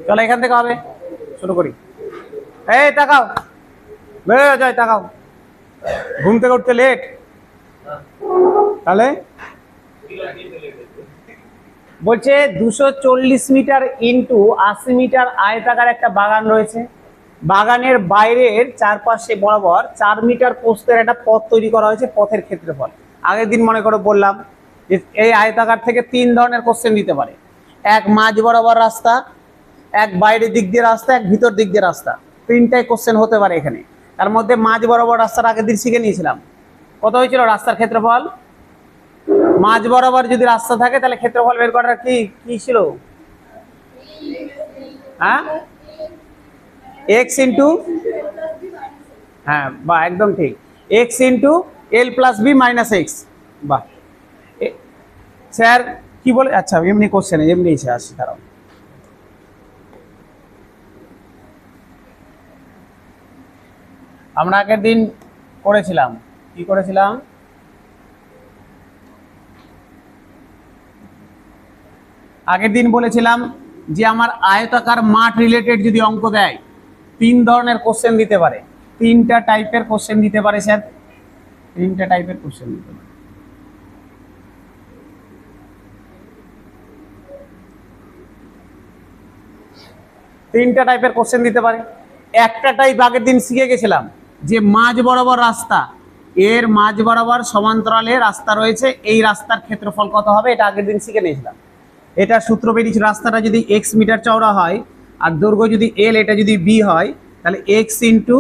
চলো এখান থেকে হবে, শুরু করি। এই তাকাও, বেরো যায়, তাকাও। ঘুম থেকে উঠতে লেট, তাহলে বলছে 240 মিটার ইন্টু 80 মিটার আয়তাকার একটা বাগান রয়েছে। বাগানের বাইরের চারপাশে বরাবর 4 মিটার প্রস্থের একটা পথ তৈরি করা হয়েছে। পথের ক্ষেত্রফল আগের দিন মনে করে বললাম যে এই আয়তাকার থেকে 3 ধরনের কোশ্চেন দিতে পারে। এক মাঝ বরাবর রাস্তা, এক বাইরের দিক দিয়ে রাস্তা, এক ভিতর দিক দিয়ে রাস্তা। 3টাই কোশ্চেন হতে পারে এখানে। তার মধ্যে মাঝ বরাবর রাস্তার আগের দিন শিখে নিয়েছিলাম। কত হয়েছিল রাস্তার ক্ষেত্রফল? মাঝ বরাবর যদি রাস্তা থাকে তাহলে ক্ষেত্রফল বের করার কি কি ছিল? হ্যাঁ, এক্স ইন্টু, হ্যাঁ বাহ একদম ঠিক, x into L plus B minus x. বাহ, স্যার কি বলে? আচ্ছা এমনি কোশ্চেন এমনি আসি, দাঁড়াও। আমরা আগের দিন করেছিলাম, কি করেছিলাম? আগের দিন বলেছিলাম যে আমার আয়তাকার মাঠ রিলেটেড যদি অঙ্ক দেয় 3 ধরনের কোশ্চেন দিতে পারে। 3টা টাইপের কোশ্চেন দিতে পারে স্যার, 3টা টাইপের কোশ্চেন দিতে পারে। তিনটা টাইপের কোশ্চেন দিতে পারে। একটা টাইপ আগের দিন শিখে গেছিলাম যে মাঝ বরাবর রাস্তা, এর মাঝ বরাবর সমান্তরালে রাস্তা রয়েছে, এই রাস্তার ক্ষেত্রফল কত হবে, এটা আগের দিন শিখে নিয়েছিলাম। এটা সূত্র বেরিয়েছে, রাস্তাটা যদি এক্স মিটার চওড়া হয় আর দৈর্ঘ্য যদি এল, এটা যদি বি হয়, তাহলে x into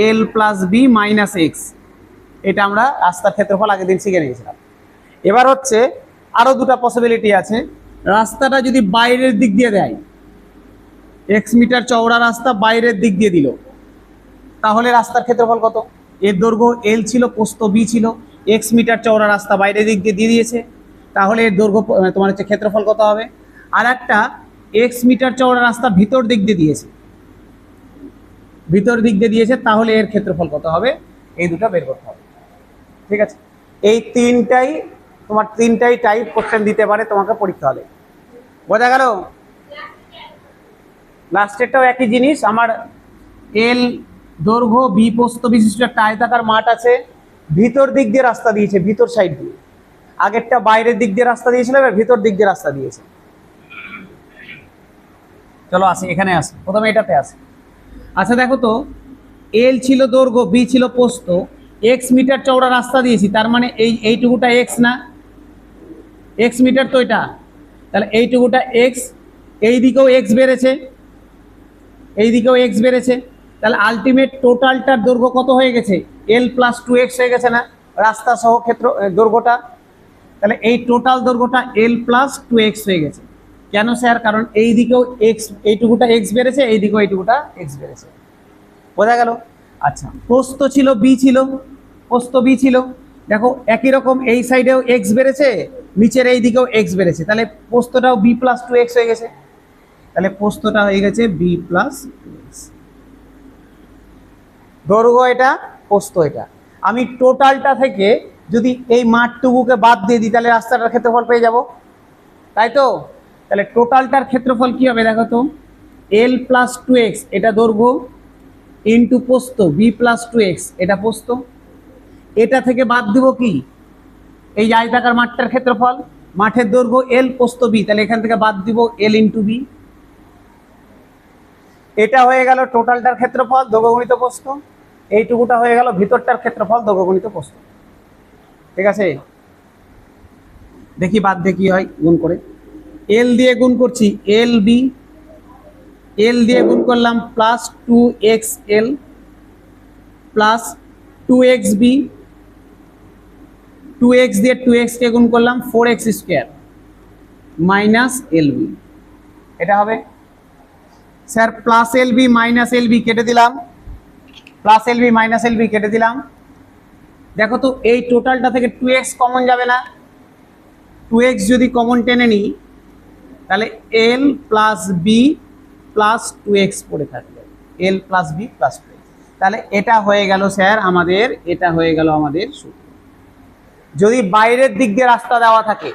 L plus B minus X. এটা আমরা রাস্তার ক্ষেত্রফল আগের দিন শিখে নিয়েছিলাম। এবার হচ্ছে আরো দুটা পসিবিলিটি আছে। রাস্তাটা যদি বাইরের দিক দিয়ে দেয়, এক্স মিটার চওড়া রাস্তা বাইরের দিক দিয়ে দিল, তাহলে রাস্তার ক্ষেত্রফল কত? এর দৈর্ঘ্য এল ছিল, প্রস্থ বি ছিল, এক্স মিটার চওড়া রাস্তা বাইরের দিক দিয়ে দিয়েছে, তাহলে এর দৈর্ঘ্য তোমার হচ্ছে ক্ষেত্রফল কত হবে? আর একটা এক্স মিটার চওড়া রাস্তা ভিতর দিক দিয়ে দিয়েছে, ভিতর দিক দিয়ে দিয়েছে, তাহলে এর ক্ষেত্রফল কত হবে? এই দুটো বের করতে হবে। ঠিক আছে, এই তিনটাই টাইপ কোশ্চেন দিতে পারে তোমাকে পরীক্ষা হলে। বোঝা গেল? লাস্টেরটাও একই জিনিস। আমার এল দৈর্ঘ্য, বি প্রস্থ বিশিষ্ট একটা আয়তাকার মাঠ আছে, ভিতর দিক দিয়ে রাস্তা দিয়েছে, ভিতর সাইড দিয়ে। আগেরটা বাইরের দিক দিয়ে রাস্তা দিয়েছিল, এবার ভিতর দিক দিয়ে রাস্তা দিয়েছে। চলো আসি, এখানে আসি, প্রথমে এটাতে আসি। আচ্ছা দেখো তো, এল ছিল দৈর্ঘ্য, বি ছিল প্রস্থ, এক্স মিটার চওড়া রাস্তা দিয়েছি, তার মানে এইটুকুটা এক্স না? এক্স মিটার তো এটা, তাহলে এইটুকুটা এক্স, এই দিকেও এক্স বেড়েছে, এই দিকেও এক্স বেড়েছে, তাহলে আলটিমেট টোটালটার দৈর্ঘ্য কত হয়ে গেছে? এল প্লাস 2x হয়ে গেছে না রাস্তা সহ ক্ষেত্র দৈর্ঘ্যটা? তাহলে এই টোটাল দৈর্ঘ্যটা এল প্লাস 2x হয়ে গেছে। কেন স্যার? কারণ এই দিকেও এক্স, এইটুকুটা এক্স বেড়েছে, এই দিকেও এইটুকুটা এক্স বেড়েছে। বোঝা গেল? আচ্ছা, প্রস্থ ছিল বি ছিল, প্রস্থ বি ছিল, দেখো একই রকম এই সাইডেও এক্স বেড়েছে, নিচের এই দিকেও এক্স বেড়েছে, তাহলে প্রস্থটাও বি প্লাস 2x হয়ে গেছে। তাহলে প্রস্থটা হয়ে গেছে বি প্লাস 2x। দৈর্ঘ্য এটা, প্রস্থ এটা। আমি টোটালটা থেকে যদি এই মাঠটুকুকে বাদ দিয়ে দিই, তাহলে রাস্তাটার ক্ষেত্রফল পেয়ে যাব, তাই তো? তাহলে টোটালটার ক্ষেত্রফল কি হবে দেখো তো, এল প্লাস 2x এটা দৈর্ঘ্য, ইন্টু প্রস্থ বি প্লাস 2x এটা প্রস্থ। এটা থেকে বাদ দিব কি? এই আয়তাকার মাঠটার ক্ষেত্রফল, মাঠের দৈর্ঘ্য এল, প্রস্থ বি, তাহলে এখান থেকে বাদ দিব এল ইন্টু বি। এটা হয়ে গেল টোটালটার ক্ষেত্রফল, দৈর্ঘ্য গুণিত প্রস্থ। এইটুকুটা হয়ে গেল ভিতরটার ক্ষেত্রফল, দৈর্ঘ্য গুণিত প্রস্থ। ঠিক আছে, দেখি বাদ দিয়ে কি হয় গুণ করে। এল দিয়ে গুণ করছি, এল বি, এল দিয়ে গুণ করলাম plus 2xl plus 2xb, 2x দিয়ে 2x কে গুণ করলাম 4x স্কোয়ার মাইনাস lb। এটা হবে sir plus LB minus LB কেটে দিলাম, প্লাস এলবি মাইনাস এলবি কেটে দিলাম। দেখো তো এই টোটালটা থেকে 2x কমন যাবে না? 2x যদি কমন টেনে নিই, তাহলে এল প্লাস বি প্লাস 2x পড়ে থাকবে, এল প্লাস বি প্লাস 2x। তাহলে এটা হয়ে গেল স্যার আমাদের, এটা হয়ে গেল আমাদের সূত্র। যদি বাইরের দিক দিয়ে রাস্তা দেওয়া থাকে,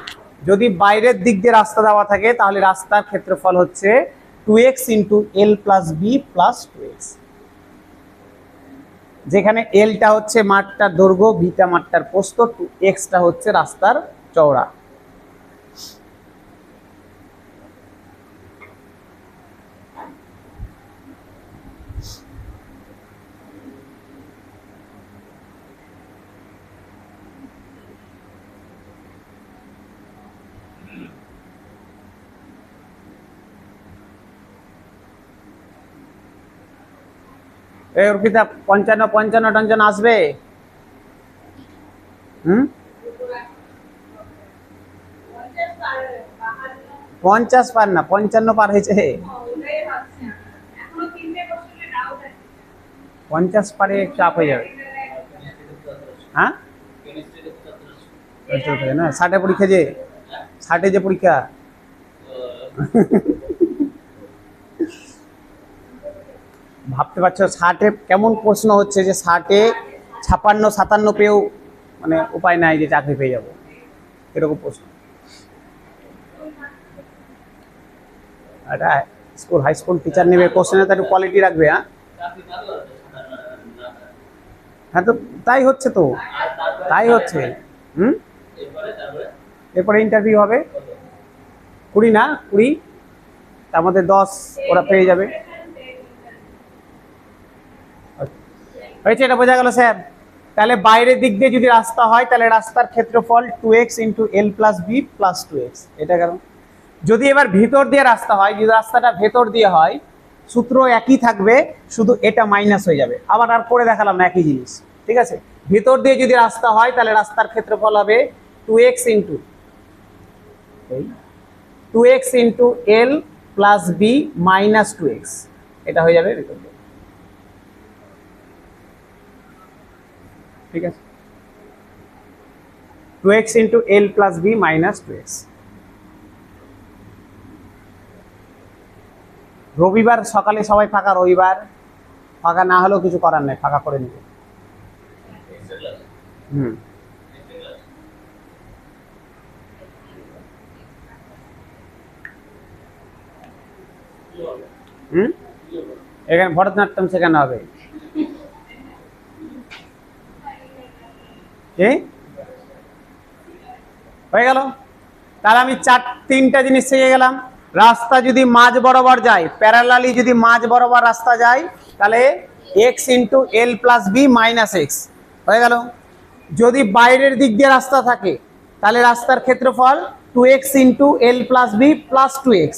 যদি বাইরের দিক দিয়ে রাস্তা দেওয়া থাকে, তাহলে রাস্তার ক্ষেত্রফল হচ্ছে 2x into L plus B plus 2x, যেখানে এলটা হচ্ছে মাঠটার দৈর্ঘ্য, বিটা মাঠটার প্রস্থ, 2xটা হচ্ছে রাস্তার চওড়া। অর্পিতা 55 টঞ্চন আসবে? 50 পার না, 55 পার হয়েছে। 50 পারে চাপ হয়ে যাবে। হ্যাঁ, না 60 পরীক্ষা, যে 60 যে পরীক্ষা। ভাবতে পারছো 60 কেমন প্রশ্ন হচ্ছে, যে 60 56 57 পেয়েও মানে উপায় নাই যে চাকরি পেয়ে যাবো, এরকম প্রশ্ন। এটা স্কুল হাই স্কুল টিচার নেবে, কোশ্চেনে তো একটু কোয়ালিটি রাখবে। হ্যাঁ তো তাই হচ্ছে, তো তাই হচ্ছে। এরপরে ইন্টারভিউ হবে 20 না 20, তার মধ্যে 10 ওরা পেয়ে যাবে। হয়েছে, এটা বোঝা গেল স্যার? তাহলে বাইরের দিক দিয়ে যদি রাস্তা হয় তাহলে রাস্তার ক্ষেত্রফল 2x into L plus B plus 2x, এটা কেন? যদি এবার ভেতর দিয়ে রাস্তা হয়, যদি রাস্তাটা ভেতর দিয়ে হয়, সূত্র একই থাকবে, শুধু এটা মাইনাস হয়ে যাবে। আবার আর করে দেখালাম না, একই জিনিস, ঠিক আছে? ভেতর দিয়ে যদি রাস্তা হয় তাহলে রাস্তার ক্ষেত্রফল হবে 2x into L plus B minus 2x, এটা হয়ে যাবে ভেতর দিয়ে, ঠিক আছে? 2x into L plus B minus 2x। রবিবার সকালে সবাই ফাঁকা, রবিবার ফাঁকা না হলেও কিছু করার নেই, ফাঁকা করে নিবে। এখানে ভরতনাট্যম শেখানো হবে। হয়ে গেল? তাহলে আমি 3টা জিনিস শিখে গেলাম। রাস্তা যদি মাঝ বরাবর যায়, প্যারালালি যদি মাঝ বরাবর রাস্তা যায়, তাহলে x ইন্টু এল প্লাস বি মাইনাস এক্স হয়ে গেল। যদি বাইরের দিক দিয়ে রাস্তা থাকে তাহলে রাস্তার ক্ষেত্রফল 2x into L plus B plus 2x,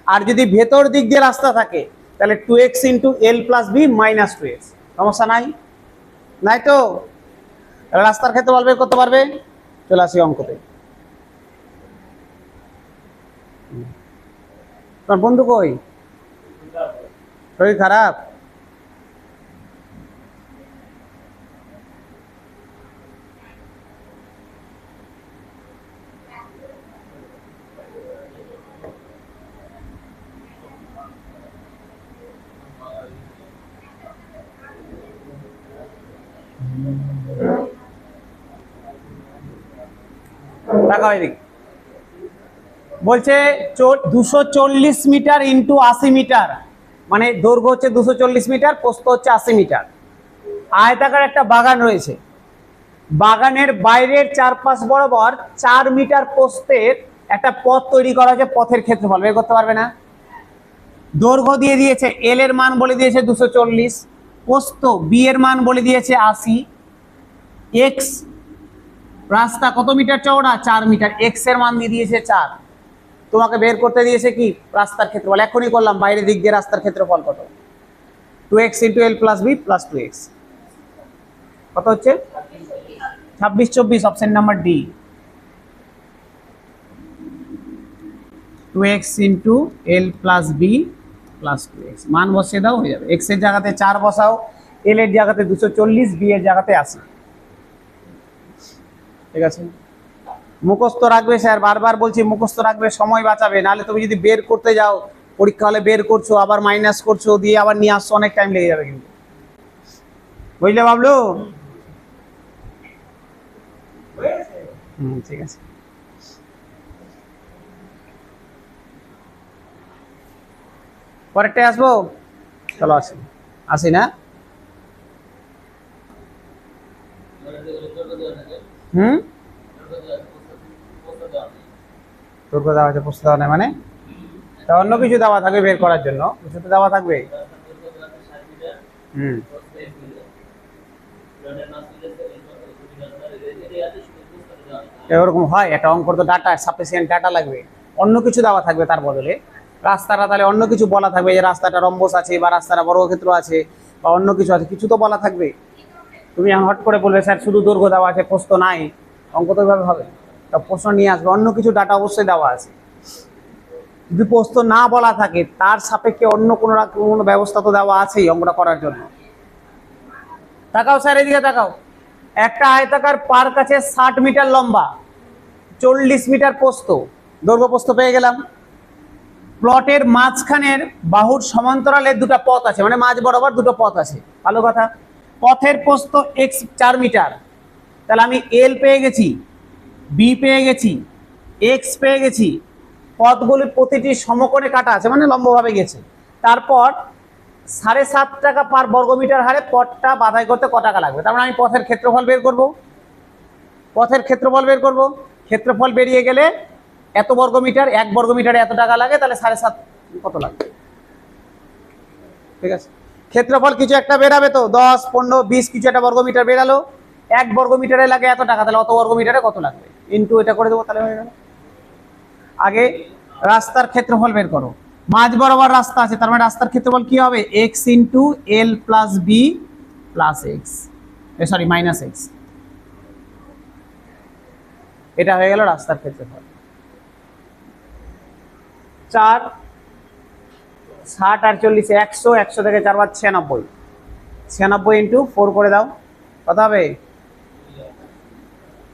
আর যদি ভেতর দিক দিয়ে রাস্তা থাকে তাহলে 2x into L plus B minus 2x। সমস্যা নাই? নাই তো? রাস্তার ক্ষেত্রফল বের করতে পারবে? চলে আসি অঙ্কতে। তোমার বন্ধু কই? শরীর খারাপ? টাকা হয় দেখি। বলছে 240 মিটার ইন্টু 80 মিটার, মানে দৈর্ঘ্য হচ্ছে 240 মিটার, প্রস্থ হচ্ছে 80 মিটার। আয়তাকার একটা বাগান রয়েছে, বাগানের বাইরের চারপাশ বরাবর 4 মিটার প্রস্থের একটা পথ তৈরি করা হয়েছে, পথের ক্ষেত্রফল বের করতে পারবে না? দৈর্ঘ্য দিয়ে দিয়েছে, এল এর মান বলে দিয়েছে 240, প্রস্থ বি এর মান বলে দিয়েছে 80, এক্স রাস্তা কত মিটার চওড়া? 4 মিটার, এক্স এর মান দিয়ে দিয়েছে 4। তোমাকে বের করতে দিয়েছে কি? রাস্তার ক্ষেত্রফল। এখনই করলাম, বাইরের দিক দিয়ে রাস্তার ক্ষেত্রফল কত? 2x into L plus B plus 2x, কত হচ্ছে? 26 24, option number D. 2x into L plus B plus 2x, মান বসিয়ে দাও, হয়ে যাবে। এক্স এর জায়গাতে 4 বসাও, এল এর জায়গাতে 240, বি এর জায়গাতে 80, ঠিক আছে? মুখস্থ রাখবে স্যার, বারবার বলছি মুখস্থ রাখবে, সময় বাঁচাবে। নাহলে তুমি যদি বের করতে যাও, পরীক্ষা হলে বের করছো, আবার মাইনাস করছো, দিয়ে আবার নিয়ে আসছো, অনেক টাইম লেগে যাবে কিন্তু। বুঝলে বাবলু? ঠিক আছে। পরেরটায় আসবো, চলো আসি, আসি না। দৈর্ঘ্য দেওয়া আছে, প্রস্থ দেওয়া নেই, মানে তা অন্য কিছু দেওয়া থাকবে বের করার জন্য, কিছু তো দেওয়া থাকবে। হুম, এরকম হয়, একটা অঙ্ক তো ডাটা, সাফিসিয়েন্ট ডাটা লাগবে, অন্য কিছু দেওয়া থাকবে তার বদলে। রাস্তাটা তাহলে অন্য কিছু বলা থাকবে, যে রাস্তাটা রম্বস আছে বা রাস্তাটা বর্গক্ষেত্র আছে বা অন্য কিছু আছে, কিছু তো বলা থাকবে। তুমি এখন হট করে বলবে স্যার শুধু দৈর্ঘ্য দেওয়া আছে, প্রস্থ নাই, অঙ্ক তো এভাবে হবে। তা প্রশ্ন নিয়ে আসবে, অন্য কিছু ডাটা অবশ্যই দেওয়া আছে। যদি প্রস্থ না বলা থাকে, তার সাপেক্ষে অন্য কোনো ব্যবস্থা তো দেওয়া আছেই অঙ্কটা করার জন্য। তাকাও স্যার, এদিকে তাকাও। একটা আয়তাকার পার্ক আছে 60 মিটার লম্বা, 40 মিটার প্রস্থ, দৈর্ঘ্য প্রস্থ পেয়ে গেলাম। প্লটের মাঝখানের বাহুর সমান্তরালে দুটো পথ আছে, মানে মাঝ বরাবর দুটো পথ আছে, ভালো কথা। পথের প্রস্থ x 4 মিটার, তাহলে আমি এল পেয়ে গেছি, বি পেয়ে গেছি, এক্স পেয়ে গেছি। পথগুলি প্রতিটি সমকোণে কাটা আছে, মানে লম্বভাবে গেছে। তারপর 7.5 টাকা পার বর্গমিটার হারে পথটা বাধাই করতে ক টাকা লাগবে, তার মানে আমি পথের ক্ষেত্রফল বের করব। পথের ক্ষেত্রফল বের করব, ক্ষেত্রফল বেরিয়ে গেলে এত বর্গমিটার, 1 বর্গমিটারে এত টাকা লাগে, তাহলে 7.5 কত লাগবে, ঠিক আছে। ক্ষেত্রফল কিছু একটা বেরাবে তো, 10, 15, 20 কিছু একটা বর্গমিটার বেরালো, 1 বর্গমিটারে লাগে এত টাকা, তাহলে অত বর্গমিটারে কত লাগবে, ইন্টু এটা করে দেবো, তাহলে হয়ে গেল। আগে রাস্তার ক্ষেত্রফল বের করো, মাঝ বরাবর রাস্তা আছে, তার মানে রাস্তার ক্ষেত্রফল কি হবে, x ইন্টু এল plus B plus X, sorry minus X. এটা হয়ে গেল রাস্তার ক্ষেত্রফল। 4 60 আর 40 100, 100 থেকে 4 বার 96, 96 ইন্টু 4 করে দাও, কত হবে,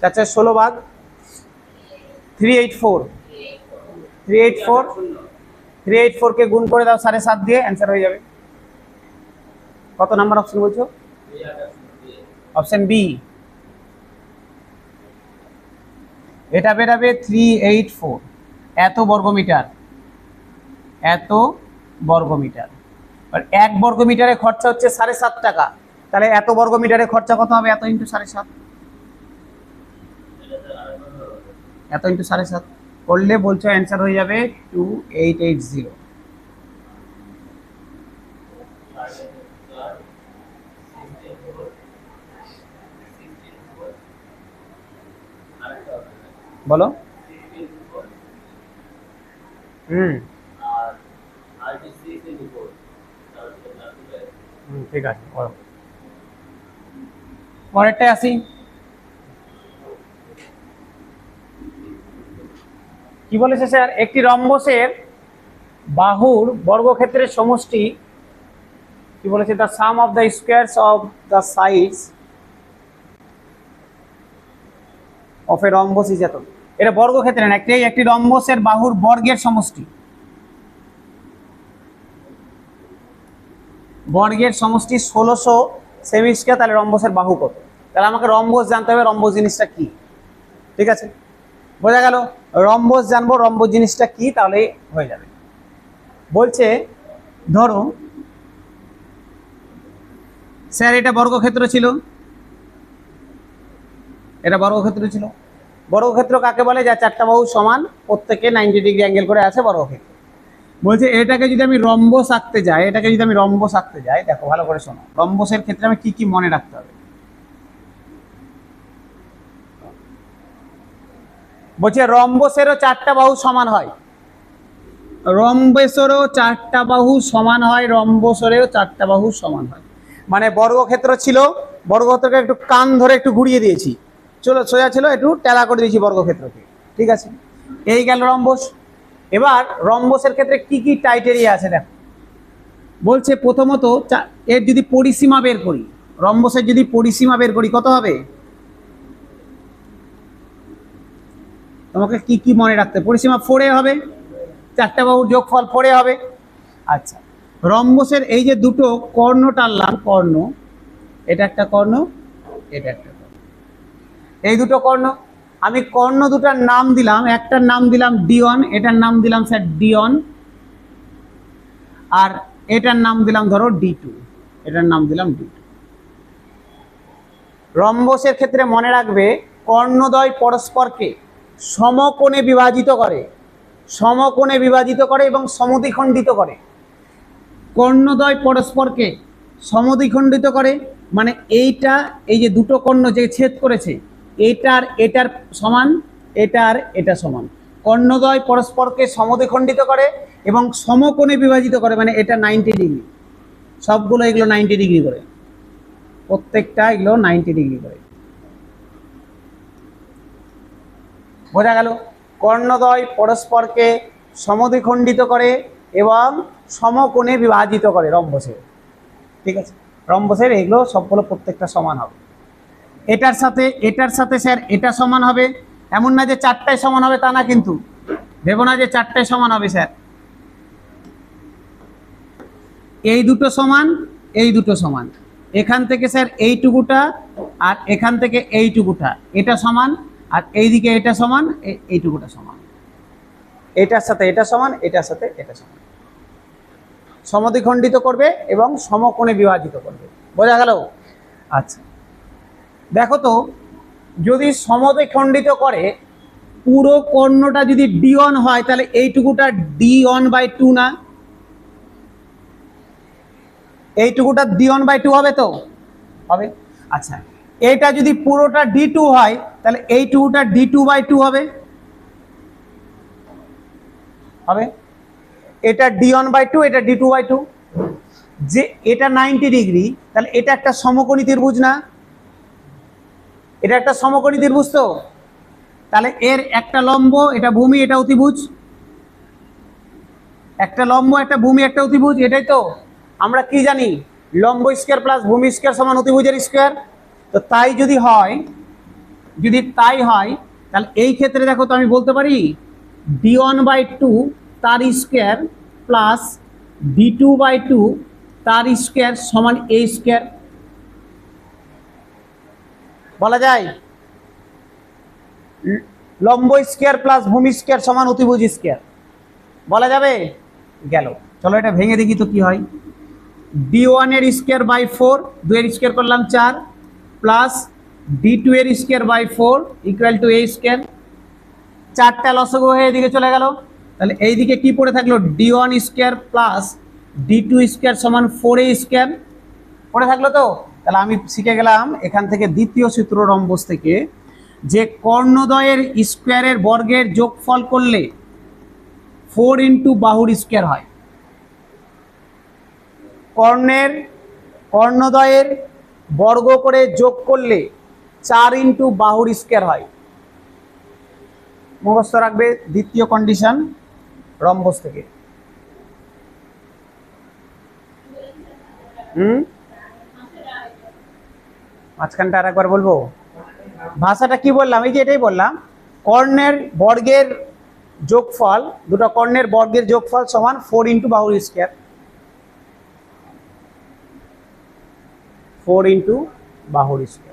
4 4 16 বাদ 384, 384, 384 কে গুণ করে দাও 7.5 দিয়ে, অ্যান্সার হয়ে যাবে। কত নাম্বার অপশন বলছো, অপশন বি। এটা বেরাবে 384, এত বর্গমিটার, এত বর্গমিটার। আর 1 বর্গমিটারে খরচা হচ্ছে 7.5 টাকা, তাহলে এত বর্গমিটারে খরচা কত হবে, এত ইন্টু 7.5, এত ইন্টু 7.5 করলে বলছো অ্যান্সার হয়ে যাবে 2880। বলো। ঠিক আছে, পরেরটায় আসি। কি বলেছে স্যার, একটি রম্বসের বাহুর বর্গক্ষেত্রের সমষ্টি, কি বলেছে, the some of the squares of the sides of A rhombus is এত। এটা বর্গক্ষেত্রে না, একটি রম্বসের বাহুর বর্গের সমষ্টি, বর্গের সমষ্টি 1600 সেমি স্কয়ার, তাহলে রম্বসের বাহু কত, তাহলে আমাকে রম্বস জানতে হবে, রম্বস জিনিসটা কি, ঠিক আছে, বোঝা গেল। রম্বস জানবো, রম্বস জিনিসটা কি, তাহলে হয়ে যাবে। বলছে ধরো স্যার এটা বর্গক্ষেত্র ছিল, এটা বর্গক্ষেত্র ছিল। বর্গক্ষেত্র কাকে বলে, যা 4টা বাহু সমান, প্রত্যেকে 90 ডিগ্রি অ্যাঙ্গেল করে আছে, বর্গক্ষেত্র। বলছে এটাকে যদি আমি রম্বস আঁকতে যাই, এটাকে যদি আমি রম্বস আঁকতে যাই, দেখো ভালো করে শোনো, রম্বসের ক্ষেত্রে আমি কি কি মনে রাখতে হবে। বলছে রম্বসেরও 4টা বাহু সমান হয়, রম্বসেরও 4টা বাহু সমান হয়, রম্বসেরও 4টা বাহু সমান হয়। মানে বর্গক্ষেত্র ছিল, বর্গক্ষেত্রকে একটু কান ধরে একটু ঘুরিয়ে দিয়েছি, চলো সোজা ছিল, একটু টেলা করে দিয়েছি বর্গক্ষেত্রকে, ঠিক আছে, এই গেল রম্বস। এবার রম্বসের ক্ষেত্রে কি কি ক্রাইটেরিয়া আছে দেখো। বলছে প্রথমত এর যদি পরিসীমা বের করি, রম্বসের যদি পরিসীমা বের করি কত হবে, তোমাকে কি কি মনে রাখতে, পরিসীমা 4a হবে, 4টা বাহুর যোগফল 4a হবে। আচ্ছা, রম্বসের এই যে দুটো কর্ণ টানলাম, কর্ণ, এটা একটা কর্ণ, এটা একটা কর্ণ, এই দুটো কর্ণ, আমি কর্ণ দুটার নাম দিলাম, একটার নাম দিলাম D1, এটার নাম দিলাম স্যার D1, আর এটার নাম দিলাম ধরো D2, এটার নাম দিলাম D2। রম্বসের ক্ষেত্রে মনে রাখবে কর্ণদ্বয় পরস্পরকে সমকোণে বিভাজিত করে, সমকোণে বিভাজিত করে এবং সমদ্বিখণ্ডিত করে। কর্ণদ্বয় পরস্পরকে সমদ্বিখণ্ডিত করে মানে এইটা, এই যে দুটো কর্ণ যে ছেদ করেছে এটার এটার সমান, এটার এটা সমান। কর্ণদ্বয় পরস্পরকে সমদ্বিখণ্ডিত করে এবং সমকোণে বিভাজিত করে মানে এটা 90 ডিগ্রি, সবগুলো এগুলো 90 ডিগ্রি করে, প্রত্যেকটা এগুলো 90 ডিগ্রি করে। বোঝা গেল? কর্ণদ্বয় পরস্পরকে সমদ্বিখণ্ডিত করে এবং সমকোণে বিভাজিত করে রম্বসের। ঠিক আছে, রম্বসের এগুলো সবগুলো প্রত্যেকটা সমান হবে। এটার সাথে স্যার এটা সমান হবে এমন না যে চারটায় সমান হবে, তা না কিন্তু, ভেবো না যে চারটায় সমান হবে স্যার। এই দুটো সমান, এই দুটো সমান, এখান থেকে স্যার এইটুকুটা আর এখান থেকে এইটুকুটা এটা সমান, আর এইদিকে এটা সমান, এইটুকুটা সমান। এটার সাথে এটা সমান, এটার সাথে এটা সমান, সমদ্বিখণ্ডিত করবে এবং সমকোণে বিভাজিত করবে। বোঝা গেল? আচ্ছা দেখো তো, যদি সমদ্বিখণ্ডিত করে পুরো কর্ণটা যদি D1 হয় তাহলে এইটুকুটা D1/2 না, এইটুকুটা D1/2 হবে তো? হবে। আচ্ছা এটা যদি পুরোটা D2 হয় তাহলে এইটুকুটা D2/2 হবে, হবে। এটা D1/2, এটা D2/2। যে এটা 90 ডিগ্রি তাহলে এটা একটা সমকোণী ত্রিভুজ না, এটা একটা সমকোণী ত্রিভুজ তো, তাহলে এর একটা লম্ব, এটা ভূমি, এটা অতিভুজ, একটা লম্ব একটা ভূমি একটা অতিভুজ, এটাই তো। আমরা কি জানি? লম্ব স্কয়ার প্লাস ভূমি স্কয়ার সমান অতিভুজের স্কয়ার। তো তাই যদি হয়, যদি তাই হয় তাহলে এই ক্ষেত্রে দেখো তো আমি বলতে পারি D1/2 তার স্কয়ার প্লাস D2/2 তার স্কয়ার সমান a স্কয়ার। বলা যায় লম্ব স্কয়ার প্লাস ভূমি স্কয়ার সমান অতিভুজ স্কয়ার, বলা যাবে? গেল। চলো এটা ভেঙে দেখি তো কি হয়। D1 এর স্কয়ার বাই 4, 2 এর স্কয়ার করলাম 4, প্লাস D2 এর square by 4 equal to a square. চারটা লসগু হয়ে এদিকে চলে গেল, তাহলে এইদিকে কি পড়ে থাকলো? D1 square plus D2 square সমান 4a স্কয়ার পড়ে থাকলো তো। তাহলে আমি শিখে গেলাম এখান থেকে দ্বিতীয় সূত্র রম্বস থেকে যে কর্ণদ্বয়ের স্কয়ারের বর্গের যোগফল করলে 4 ইন্টু বাহুর স্কয়ার হয়। কর্ণদ্বয়ের বর্গ করে যোগ করলে 4 ইন্টু বাহুর স্কয়ার হয়। মুখস্থ রাখবে দ্বিতীয় কন্ডিশন রম্বস থেকে। মাঝখানটা আর একবার বলবো, ভাষাটা কি বললাম? এই যে এটাই বললাম, কর্ণের বর্গের যোগফল, দুটো কর্ণের বর্গের যোগফল সমান 4 ইন্টু বাহুর স্কয়ার, 4 ইন্টু বাহুর স্কয়ার।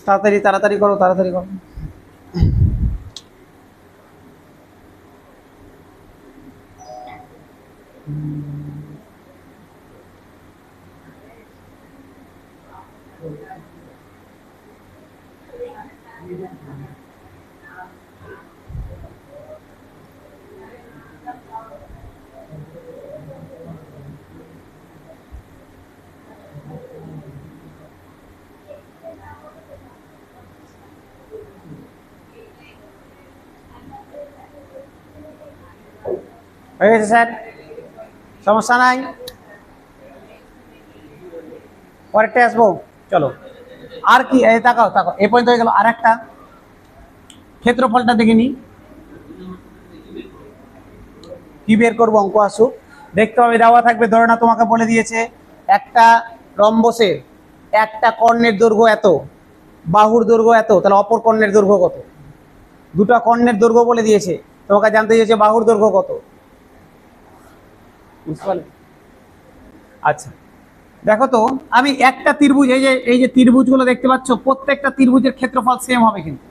তাড়াতাড়ি তাড়াতাড়ি করো, তাড়াতাড়ি করো। হয়ে গেছে স্যার, সমস্যা নাই, পরেরটা আসবো। চলো আর কি, এই তাকাও তাকাও, এ পর্যন্ত হয়ে গেল। আর একটা ক্ষেত্রফলটা দেখে নি, কি বের করবো? অঙ্ক আসুক, দেখতে হবে, দেওয়া থাকবে। ধরে না তোমাকে বলে দিয়েছে একটা রম্বসের একটা কর্ণের দৈর্ঘ্য এত, বাহুর দৈর্ঘ্য এত, তাহলে অপর কর্ণের দৈর্ঘ্য কত? দুটো কর্ণের দৈর্ঘ্য বলে দিয়েছে, তোমাকে জানতে চেয়েছে বাহুর দৈর্ঘ্য কত, বুঝতে পারলে? আচ্ছা দেখো তো, আমি একটা ত্রিভুজ, এই যে ত্রিভুজগুলো দেখতে পাচ্ছ, প্রত্যেকটা ত্রিভুজের ক্ষেত্রফল সেম হবে কিন্তু,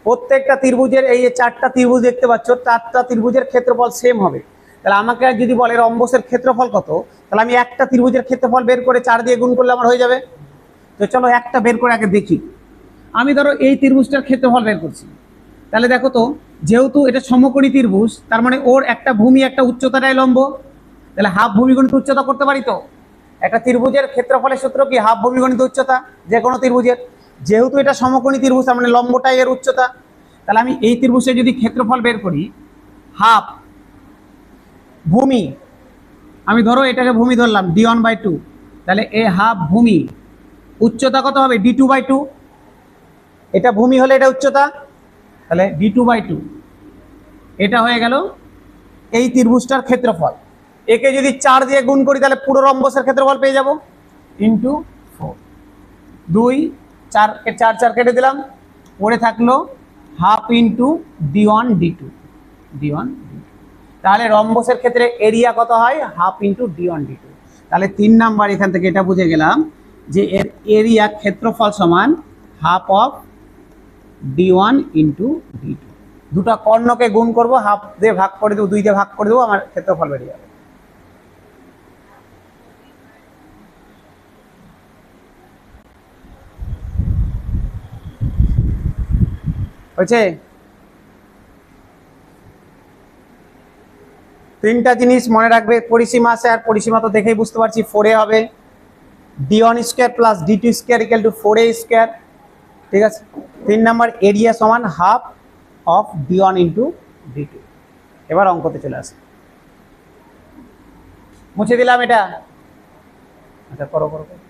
প্রত্যেকটা ত্রিভুজের, এই যে চারটা ত্রিভুজ দেখতে পাচ্ছ, চারটা ত্রিভুজের ক্ষেত্রফল সেম হবে। তাহলে আমাকে যদি বলে রম্বসের ক্ষেত্রফল কত, তাহলে আমি একটা ত্রিভুজের ক্ষেত্রফল বের করে 4 দিয়ে গুণ করলে আমার হয়ে যাবে। তো চলো একটা বের করে আগে দেখি। আমি ধরো এই ত্রিভুজটার ক্ষেত্রফল বের করছি, তাহলে দেখো তো, যেহেতু এটা সমকোণী ত্রিভুজ, তার মানে ওর একটা ভূমি একটা উচ্চতাটাই লম্ব, তাহলে হাফ ভূমি গণিত উচ্চতা করতে পারি। তো একটা ত্রিভুজের ক্ষেত্রফলের সূত্র কি? হাফ ভূমি গণিত উচ্চতা, যে কোনো ত্রিভুজের। যেহেতু এটা সমকোণী ত্রিভুজ, তার মানে লম্বটাই এর উচ্চতা। তাহলে আমি এই ত্রিভুজের যদি ক্ষেত্রফল বের করি, হাফ ভূমি, আমি ধরো এটাকে ভূমি ধরলাম d1/2, তাহলে এ হাফ ভূমি উচ্চতা কত হবে? d2/2। এটা ভূমি হলে এটা উচ্চতা, তাহলে d2/2 এটা হয়ে গেল এই ত্রিভুজটার ক্ষেত্রফল। একে যদি 4 দিয়ে গুণ করি, তাহলে পুরো রম্বসের ক্ষেত্রফল পেয়ে যাব, ইন্টু 4। 2 4 4 4 কেটে দিলাম, পড়ে থাকলো হাফ ইন্টু d1 d2, তাহলে রম্বসের ক্ষেত্রে এরিয়া কত হয়? Half into d1 d2। তাহলে 3 নাম্বার এখান থেকে এটা বুঝে গেলাম যে এর এরিয়া ক্ষেত্রফল সমান half of d1 into d2। দুটো কর্ণকে গুণ করব, হাফ দিয়ে ভাগ করে দেবো, 2 দিয়ে ভাগ করে দেবো, আমার ক্ষেত্রফল বেরিয়ে যাবে। হয়েছে? তিনটা জিনিস মনে রাখবে, পরিসীমা আছে, আর পরিসীমা তো দেখেই বুঝতে পারছি 4a হবে, d1² plus d2² equal to 4a²। ঠিক আছে। 3 নাম্বার এরিয়া সমান half of d1 into d2। এবার অঙ্কতে চলে আসে, মুছে দিলাম এটা। আচ্ছা করো করো করো।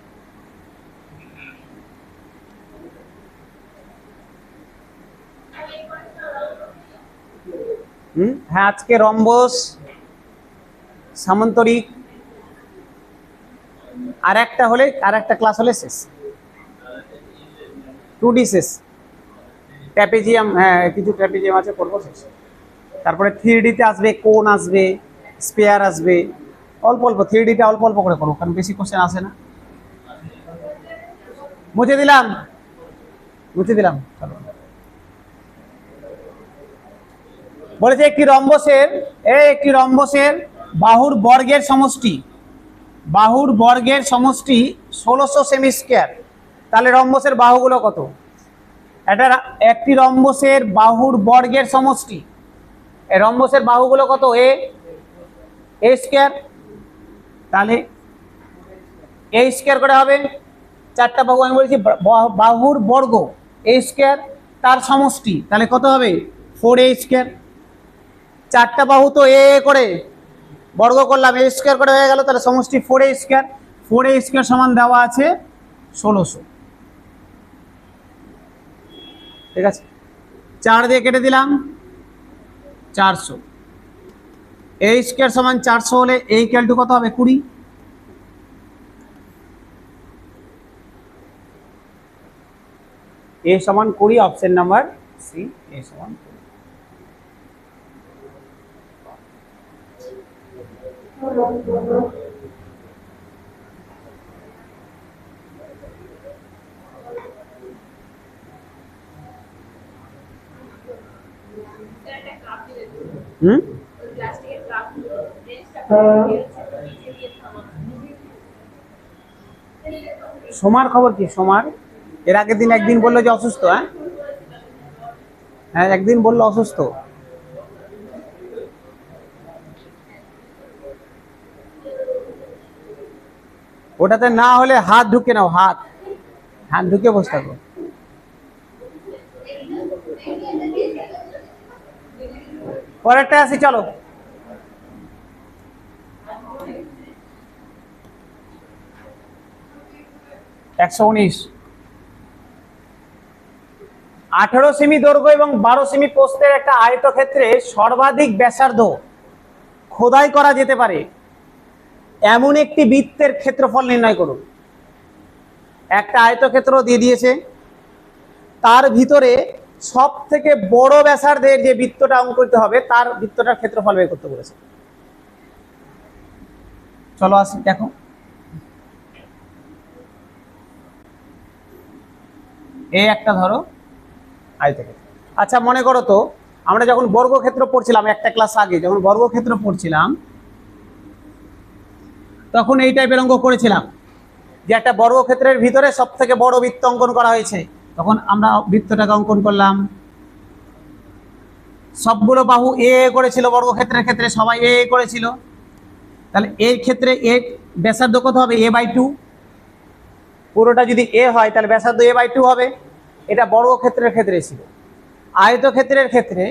হ্যাঁ, আজকে রম্বস, সামান্তরিক আর একটা হলে, আর একটা ক্লাস হলে শেষ, 2D শেষ। ট্র্যাপিজিয়াম, হ্যাঁ কিছু ট্র্যাপিজিয়াম আছে, করবো শেষ। তারপরে 3Dতে আসবে, কোণ আসবে, স্পেয়ার আসবে, অল্প অল্প। 3Dটা অল্প অল্প করে করবো, কারণ বেশি কোশ্চেন আসে না। মুছে দিলাম, মুছে দিলাম। চলো, বলেছে একটি রম্বসের বাহুর বর্গের সমষ্টি, বাহুর বর্গের সমষ্টি 1600 সেমি স্কয়ার। তাহলে রম্বসের বাহুগুলো কত? এটা একটি রম্বসের বাহুর বর্গের সমষ্টি, এই রম্বসের বাহুগুলো কত? এ স্কয়ার। তাহলে এ স্কয়ার করে হবে, চারটা বাহু আমি বলেছি, বাহুর বর্গ এ স্কয়ার, তার সমষ্টি তাহলে কত হবে? 4a²। চারটা বাহু তো এ করে বর্গ করলাম, এ স্কয়ার করে হয়ে গেল, তাহলে সমষ্টি 4a²। 4a² সমান দেওয়া আছে 1600। ঠিক আছে, 4 দিয়ে কেটে দিলাম, 400। a² সমান 400 হলে a ইকুয়াল টু কত হবে? 20। a সমান 20, অপশন নাম্বার সি, a সমান 20। সোমার খবর কি? সোমার এর আগের দিন একদিন বললো যে অসুস্থ। হ্যাঁ একদিন বললো অসুস্থ। ওটাতে না হলে হাত ঢুকে নাও, হাত হাত ঢুকে বসে থাকো। পরেরটা আসি, চলো। একশো 19। 18 সেমি দৈর্ঘ্য এবং 12 সেমি প্রস্থের একটা আয়তক্ষেত্রে সর্বাধিক ব্যাসার্ধ খোদাই করা যেতে পারে এমন একটি বৃত্তের ক্ষেত্রফল নির্ণয় করুন। একটা আয়তক্ষেত্র দিয়ে দিয়েছে, তার ভিতরে সব থেকে বড় ব্যাসার্ধের যে বৃত্তটা অঙ্কিত হবে তার বৃত্তটার ক্ষেত্রফল বের করতে বলেছে। চলো আসি দেখো, এই একটা ধরো আয়তক্ষেত্র। আচ্ছা মনে করো তো আমরা যখন বর্গক্ষেত্র পড়ছিলাম একটা ক্লাস আগে, যখন বর্গক্ষেত্র পড়ছিলাম তখন এই টাইপের অঙ্ক করেছিলাম যে একটা বর্গক্ষেত্রের ভিতরে সব থেকে বড় বৃত্ত অঙ্কন করা হয়েছে। তখন আমরা বৃত্তটাকে অঙ্কন করলাম, সবগুলো বাহু এ করেছিল, বর্গক্ষেত্রের ক্ষেত্রে সবাই এ করেছিল। তাহলে এই ক্ষেত্রে এ ব্যাসার্ধ কত হবে? a/2। পুরোটা যদি এ হয় তাহলে ব্যাসার্ধ a/2 হবে। এটা বর্গক্ষেত্রের ক্ষেত্রে ছিল। আয়তক্ষেত্রের ক্ষেত্রে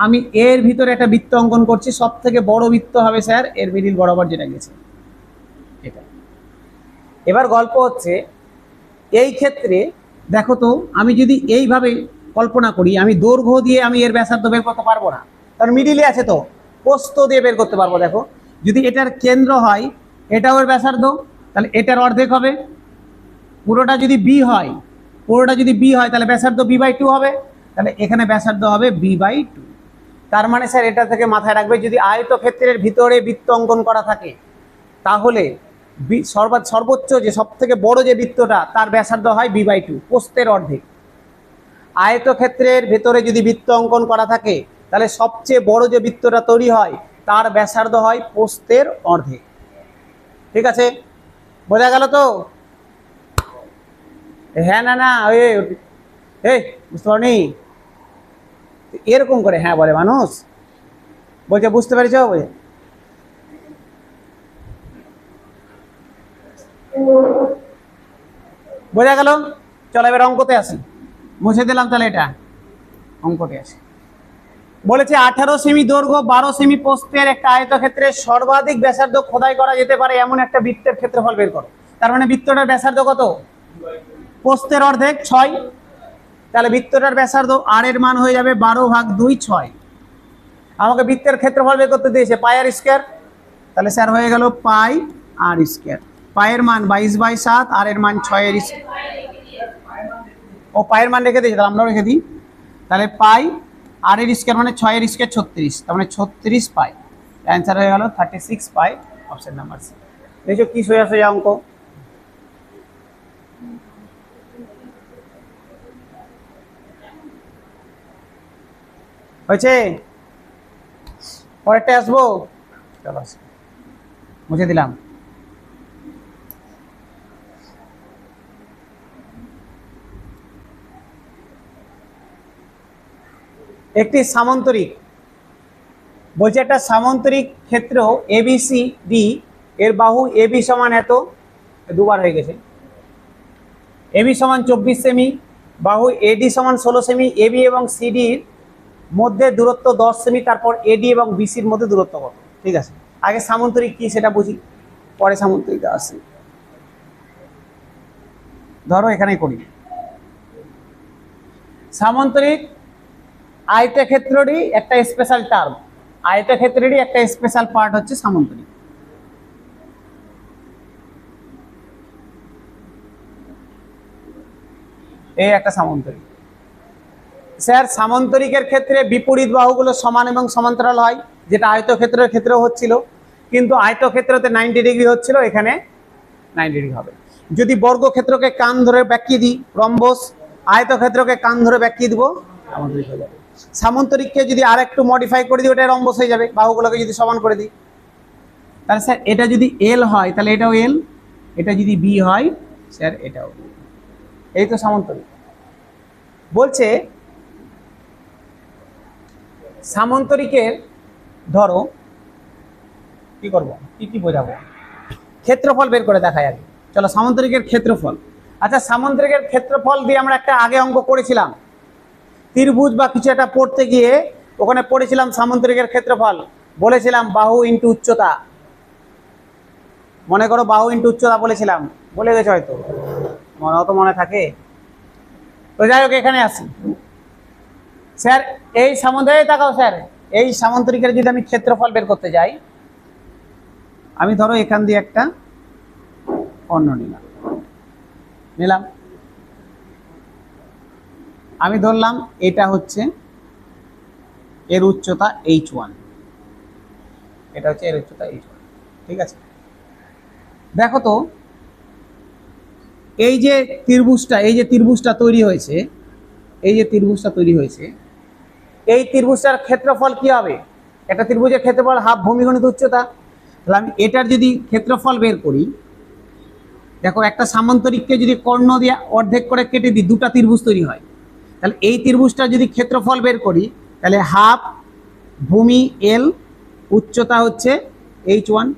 আমি এর ভিতরে একটা বৃত্ত অঙ্কন করছি, সব থেকে বড় বৃত্ত হবে স্যার এর মিডিল বরাবর যেটা গেছে এটা। এবার গল্প হচ্ছে এই ক্ষেত্রে দেখো তো আমি যদি এইভাবে কল্পনা করি, আমি দৈর্ঘ্য দিয়ে আমি এর ব্যাসার্ধ বের করতে পারবো না, কারণ মিডিলে আছে তো, প্রস্থ দিয়ে বের করতে পারবো। দেখো যদি এটার কেন্দ্র হয় এটাও এর ব্যাসার্ধ, তাহলে এটার অর্ধেক হবে। পুরোটা যদি বি হয়, পুরোটা যদি বি হয় তাহলে ব্যাসার্ধ b/2 হবে, তাহলে এখানে ব্যাসার্ধ হবে b/2। তার মানে স্যার এটা থেকে মাথায় রাখবে, যদি আয়তক্ষেত্রের ভিতরে বৃত্ত অঙ্কন করা থাকে তাহলে সর্বোচ্চ যে সব থেকে বড় যে বৃত্তটা তার ব্যাসার্ধ হয় b/2, প্রস্থের অর্ধেক। আয়তক্ষেত্রের ভেতরে যদি বৃত্ত অঙ্কন করা থাকে তাহলে সবচেয়ে বড় যে বৃত্তটা তৈরি হয় তার ব্যাসার্ধ হয় প্রস্থের অর্ধেক। ঠিক আছে, বোঝা গেল তো? হ্যাঁ না না এই বুঝতে পারনি, এরকম করে হ্যাঁ বলে মানুষ, বলছে বুঝতে পেরেছ? বলে বোঝা গেল? চলো এবার অঙ্কতে আসি, মুছে দিলাম তাহলে এটা, অঙ্কতে আসি। বলেছে 18 সেমি দৈর্ঘ্য 12 সেমি প্রস্থের একটা আয়তক্ষেত্রের সর্বাধিক ব্যাসার্ধ খোদাই করা যেতে পারে এমন একটা বৃত্তের ক্ষেত্রফল বের করো। তার মানে বৃত্তটার ব্যাসার্ধ কত? প্রস্থের অর্ধেক 6। তাহলে বৃত্তটার ব্যাসার্ধ আর এর মান হয়ে যাবে 12/2 6। আমাকে বৃত্তের ক্ষেত্রফল বের করতে দিয়েছে পাই আর স্কয়ার, তাহলে স্যার হয়ে গেল পাই আর স্কয়ার। পায়ের মান 22/7, আর এর মান 6 এর স্কয়ার। ও পায়ের মান রেখে দিয়েছে, তাহলে আমরাও রেখে দিই। তাহলে পাই আর এর স্কয়ার মানে 6 এর স্কয়ার 36, তার মানে 36 পাই। অ্যান্সার হয়ে গেল 36 পাই, অপশন নাম্বার সি। দেখো কি সোজা সোজা অঙ্ক। হয়েছে? পরেরটা আসবো, চলো মুছে দিলাম। একটি সামান্তরিক, বলছে একটা সামান্তরিক ক্ষেত্র ABCD এর বাহু AB সমান এত, দুবার হয়ে গেছে, AB সমান 24 সেমি, বাহু AD সমান 16 সেমি, AB এবং CDর মধ্যে দূরত্ব 10 সেমি, তারপর AD এবং BCর মধ্যে দূরত্ব কত? ঠিক আছে, আগে সামান্তরিক কি সেটা বুঝি, পরে সামান্তরিক আসি। ধরো এখানেই করি, সামান্তরিক আয়তক্ষেত্রেরই একটা স্পেশাল টার্ম, আয়তক্ষেত্রেরই একটা স্পেশাল পার্ট হচ্ছে সামান্তরিক। এই একটা সামান্তরিক। স্যার সামান্তরিকের ক্ষেত্রে বিপরীত বাহুগুলো সমান এবং সমান্তরাল হয়, যেটা আয়তক্ষেত্রের ক্ষেত্রেও হচ্ছিল, কিন্তু আয়তক্ষেত্রতে 90 ডিগ্রি হচ্ছিল, এখানে 90 ডিগ্রি হবে। যদি বর্গক্ষেত্রকে কান ধরে ব্যাকিয়ে দিই রম্বস, আয়তক্ষেত্রকে কান ধরে ব্যাকিয়ে দিব, সামান্তরিক হয়ে যাবে। সামান্তরিককে যদি আর একটু মডিফাই করে দিই ওটা রম্বস হয়ে যাবে, বাহুগুলোকে যদি সমান করে দিই। তাহলে স্যার এটা যদি এল হয় তাহলে এটাও এল, এটা যদি বি হয় স্যার এটাও। এই তো সামান্তরিক। বলছে সামান্তরিকের ধরো কি করবো, কি বোঝাবো, ক্ষেত্রফল বের করে দেখায় আগে। চলো সামান্তরিকের ক্ষেত্রফল। আচ্ছা সামান্তরিকের ক্ষেত্রফল দিয়ে আমরা একটা আগে অঙ্ক করেছিলাম, ত্রিভুজ বা কিছু একটা পড়তে গিয়ে ওখানে পড়েছিলাম সামান্তরিকের ক্ষেত্রফল, বলেছিলাম বাহু ইন্টু উচ্চতা। মনে করো বাহু ইন্টু উচ্চতা বলেছিলাম, বলে গেছে হয়তো, অত মনে থাকে তো। যাই হোক এখানে আসি, স্যার এই সামান্তরিক তাকাও স্যার, এই সামান্তরিকের যদি আমি ক্ষেত্রফল বের করতে যাই, আমি ধরো এখান দিয়ে একটা কর্ণ নিলাম, আমি ধরলাম এটা হচ্ছে এর উচ্চতা h1, এটা হচ্ছে এর উচ্চতা h1। ঠিক আছে, দেখো তো এই যে ত্রিভুজটা তৈরি হয়েছে, এই যে ত্রিভুজটা তৈরি হয়েছে, এই ত্রিভুজটার ক্ষেত্রফল কি হবে? একটা ত্রিভুজের ক্ষেত্রফল হাফ ভূমি গুণিত উচ্চতা। তাহলে আমি এটার যদি ক্ষেত্রফল বের করি, দেখো একটা সামান্তরিককে যদি কর্ণ দিয়ে অর্ধেক করে কেটে দিই, দুটো ত্রিভুজ তৈরি হয়। তাহলে এই ত্রিভুজটা যদি ক্ষেত্রফল বের করি, তাহলে হাফ ভূমি এল, উচ্চতা হচ্ছে h1,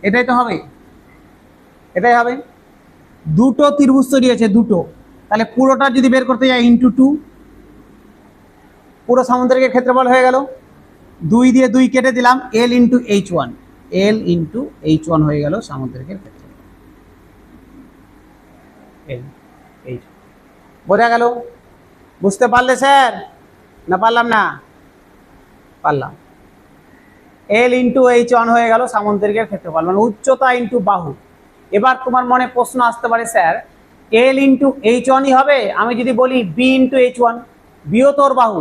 এটাই তো হবে, এটাই হবে। দুটো ত্রিভুজ তৈরি হয়েছে, দুটো, তাহলে পুরোটা যদি বের করতে যাই ইন্টু 2, পুরো সামান্তরিকের ক্ষেত্রফল হয়ে গেল। 2 দিয়ে 2 কেটে দিলাম, L into h1, L into h1 হয়ে গেল সামান্তরিকের ক্ষেত্রফল। বোঝা গেল? বুঝতে পারলে স্যার, না পারলাম না? পারলাম। এল ইন্টু h1 হয়ে গেল সামান্তরিকের ক্ষেত্রফল, মানে উচ্চতা ইন্টু বাহু। এবার তোমার মনে প্রশ্ন আসতে পারে, স্যার এল ইন্টু h1ই হবে, আমি যদি বলি বি ইন্টু h1, বৃহত্তর বাহু,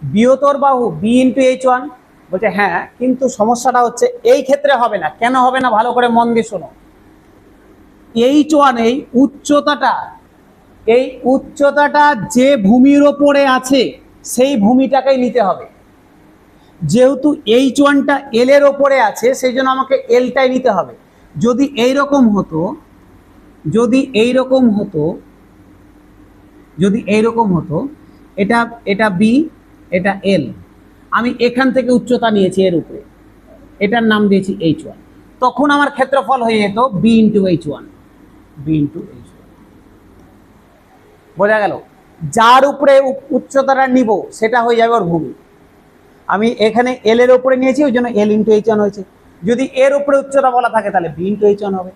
বৃহত্তর বাহু বি ইন্টু h1, বলছে হ্যাঁ, কিন্তু সমস্যাটা হচ্ছে এই ক্ষেত্রে হবে না। কেন হবে না? ভালো করে মন দিয়ে শোনো। h1 এই উচ্চতাটা যে ভূমির ওপরে আছে সেই ভূমিটাকেই নিতে হবে। যেহেতু h1টা এল এর ওপরে আছে, সেই জন্য আমাকে এলটাই নিতে হবে। যদি এইরকম হতো, যদি এইরকম হতো, এটা বি, এটা এল, আমি এখান থেকে উচ্চতা নিয়েছি এর উপরে, এটার নাম দিয়েছি h1, তখন আমার ক্ষেত্রফল হয়ে যেত B into h1, B into h1। বোঝা গেল? যার উপরে উচ্চতাটা নিব সেটা হয়ে যাবে ওর ভূমি। আমি এখানে এল এর উপরে নিয়েছি, ওই জন্য এল ইন্টু h1 হয়েছে। যদি এর উপরে উচ্চতা বলা থাকে তাহলে বি ইন্টু h1 হবে।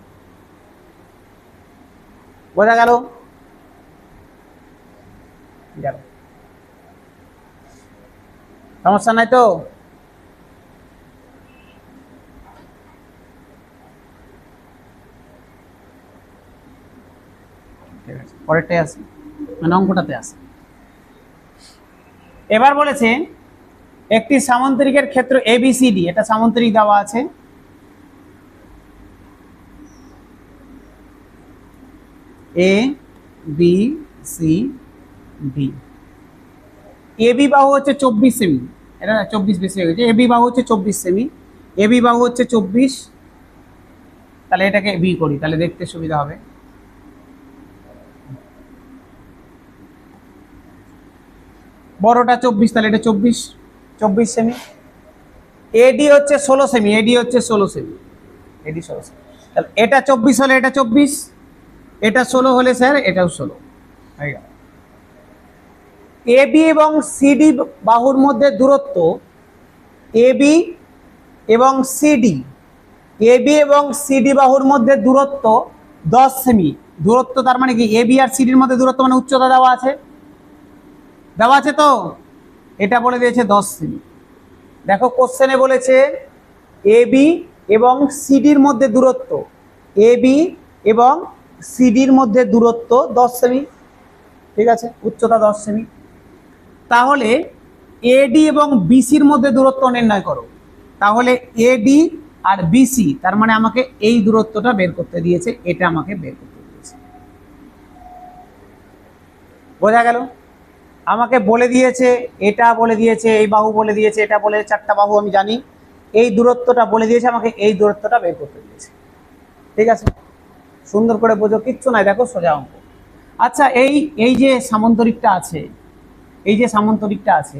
বোঝা গেল? সমস্যা নাই তো? পরেরটাই আছে, মানে অঙ্কটাতে আছে। এবার বলেছে একটি সামান্তরিকের ক্ষেত্র এবিসিডি, এটা সামান্তরিক দেওয়া আছে, A B C D. AB বাহু হচ্ছে 24 সেমি, এটা 24 বেশি হয়ে গেছে, এবি বাহু হচ্ছে 24 সেমি, এবি বাহু হচ্ছে 24, তাহলে এটাকে বি করি, তাহলে দেখতে সুবিধা হবে। বড়টা 24, তাহলে এটা 24 সেমি। এডি হচ্ছে 16 সেমি, এডি হচ্ছে 16 সেমি, এডি 16 সেমি। তাহলে এটা 24 হলে এটা 24, এটা 16 হলে স্যার এটাও 16 হয়ে গেল। এবি এবং সিডি বাহুর মধ্যে দূরত্ব, এবি এবং সিডি, এবি এবং সিডি বাহুর মধ্যে দূরত্ব 10 সেমি। দূরত্ব তার মানে কি? এবি আর সিডির মধ্যে দূরত্ব মানে উচ্চতা দেওয়া আছে, দেওয়া আছে তো, এটা বলে দিয়েছে 10 সেমি। দেখো কোশ্চেনে বলেছে এবি এবং সিডির মধ্যে দূরত্ব, এবি এবং সিডির মধ্যে দূরত্ব 10 সেমি, ঠিক আছে, উচ্চতা 10 সেমি। তাহলে এডি এবং বিসির মধ্যে দূরত্ব নির্ণয় করো। তাহলে এডি আর বিসি, তার মানে আমাকে এই দূরত্বটা বের করতে দিয়েছে, এটা আমাকে বের করতে দিয়েছে। বোঝা গেল? আমাকে বলে দিয়েছে, এটা বলে দিয়েছে, এই বাহু বলে দিয়েছে, এটা বলে, 4টা বাহু আমি জানি, এই দূরত্বটা বলে দিয়েছে, আমাকে এই দূরত্বটা বের করতে দিয়েছে। ঠিক আছে, সুন্দর করে বোঝো, কিচ্ছু নাই, দেখো সোজা অঙ্ক। আচ্ছা, এই যে সামান্তরিকটা আছে, এই যে সামান্তরিকটা আছে,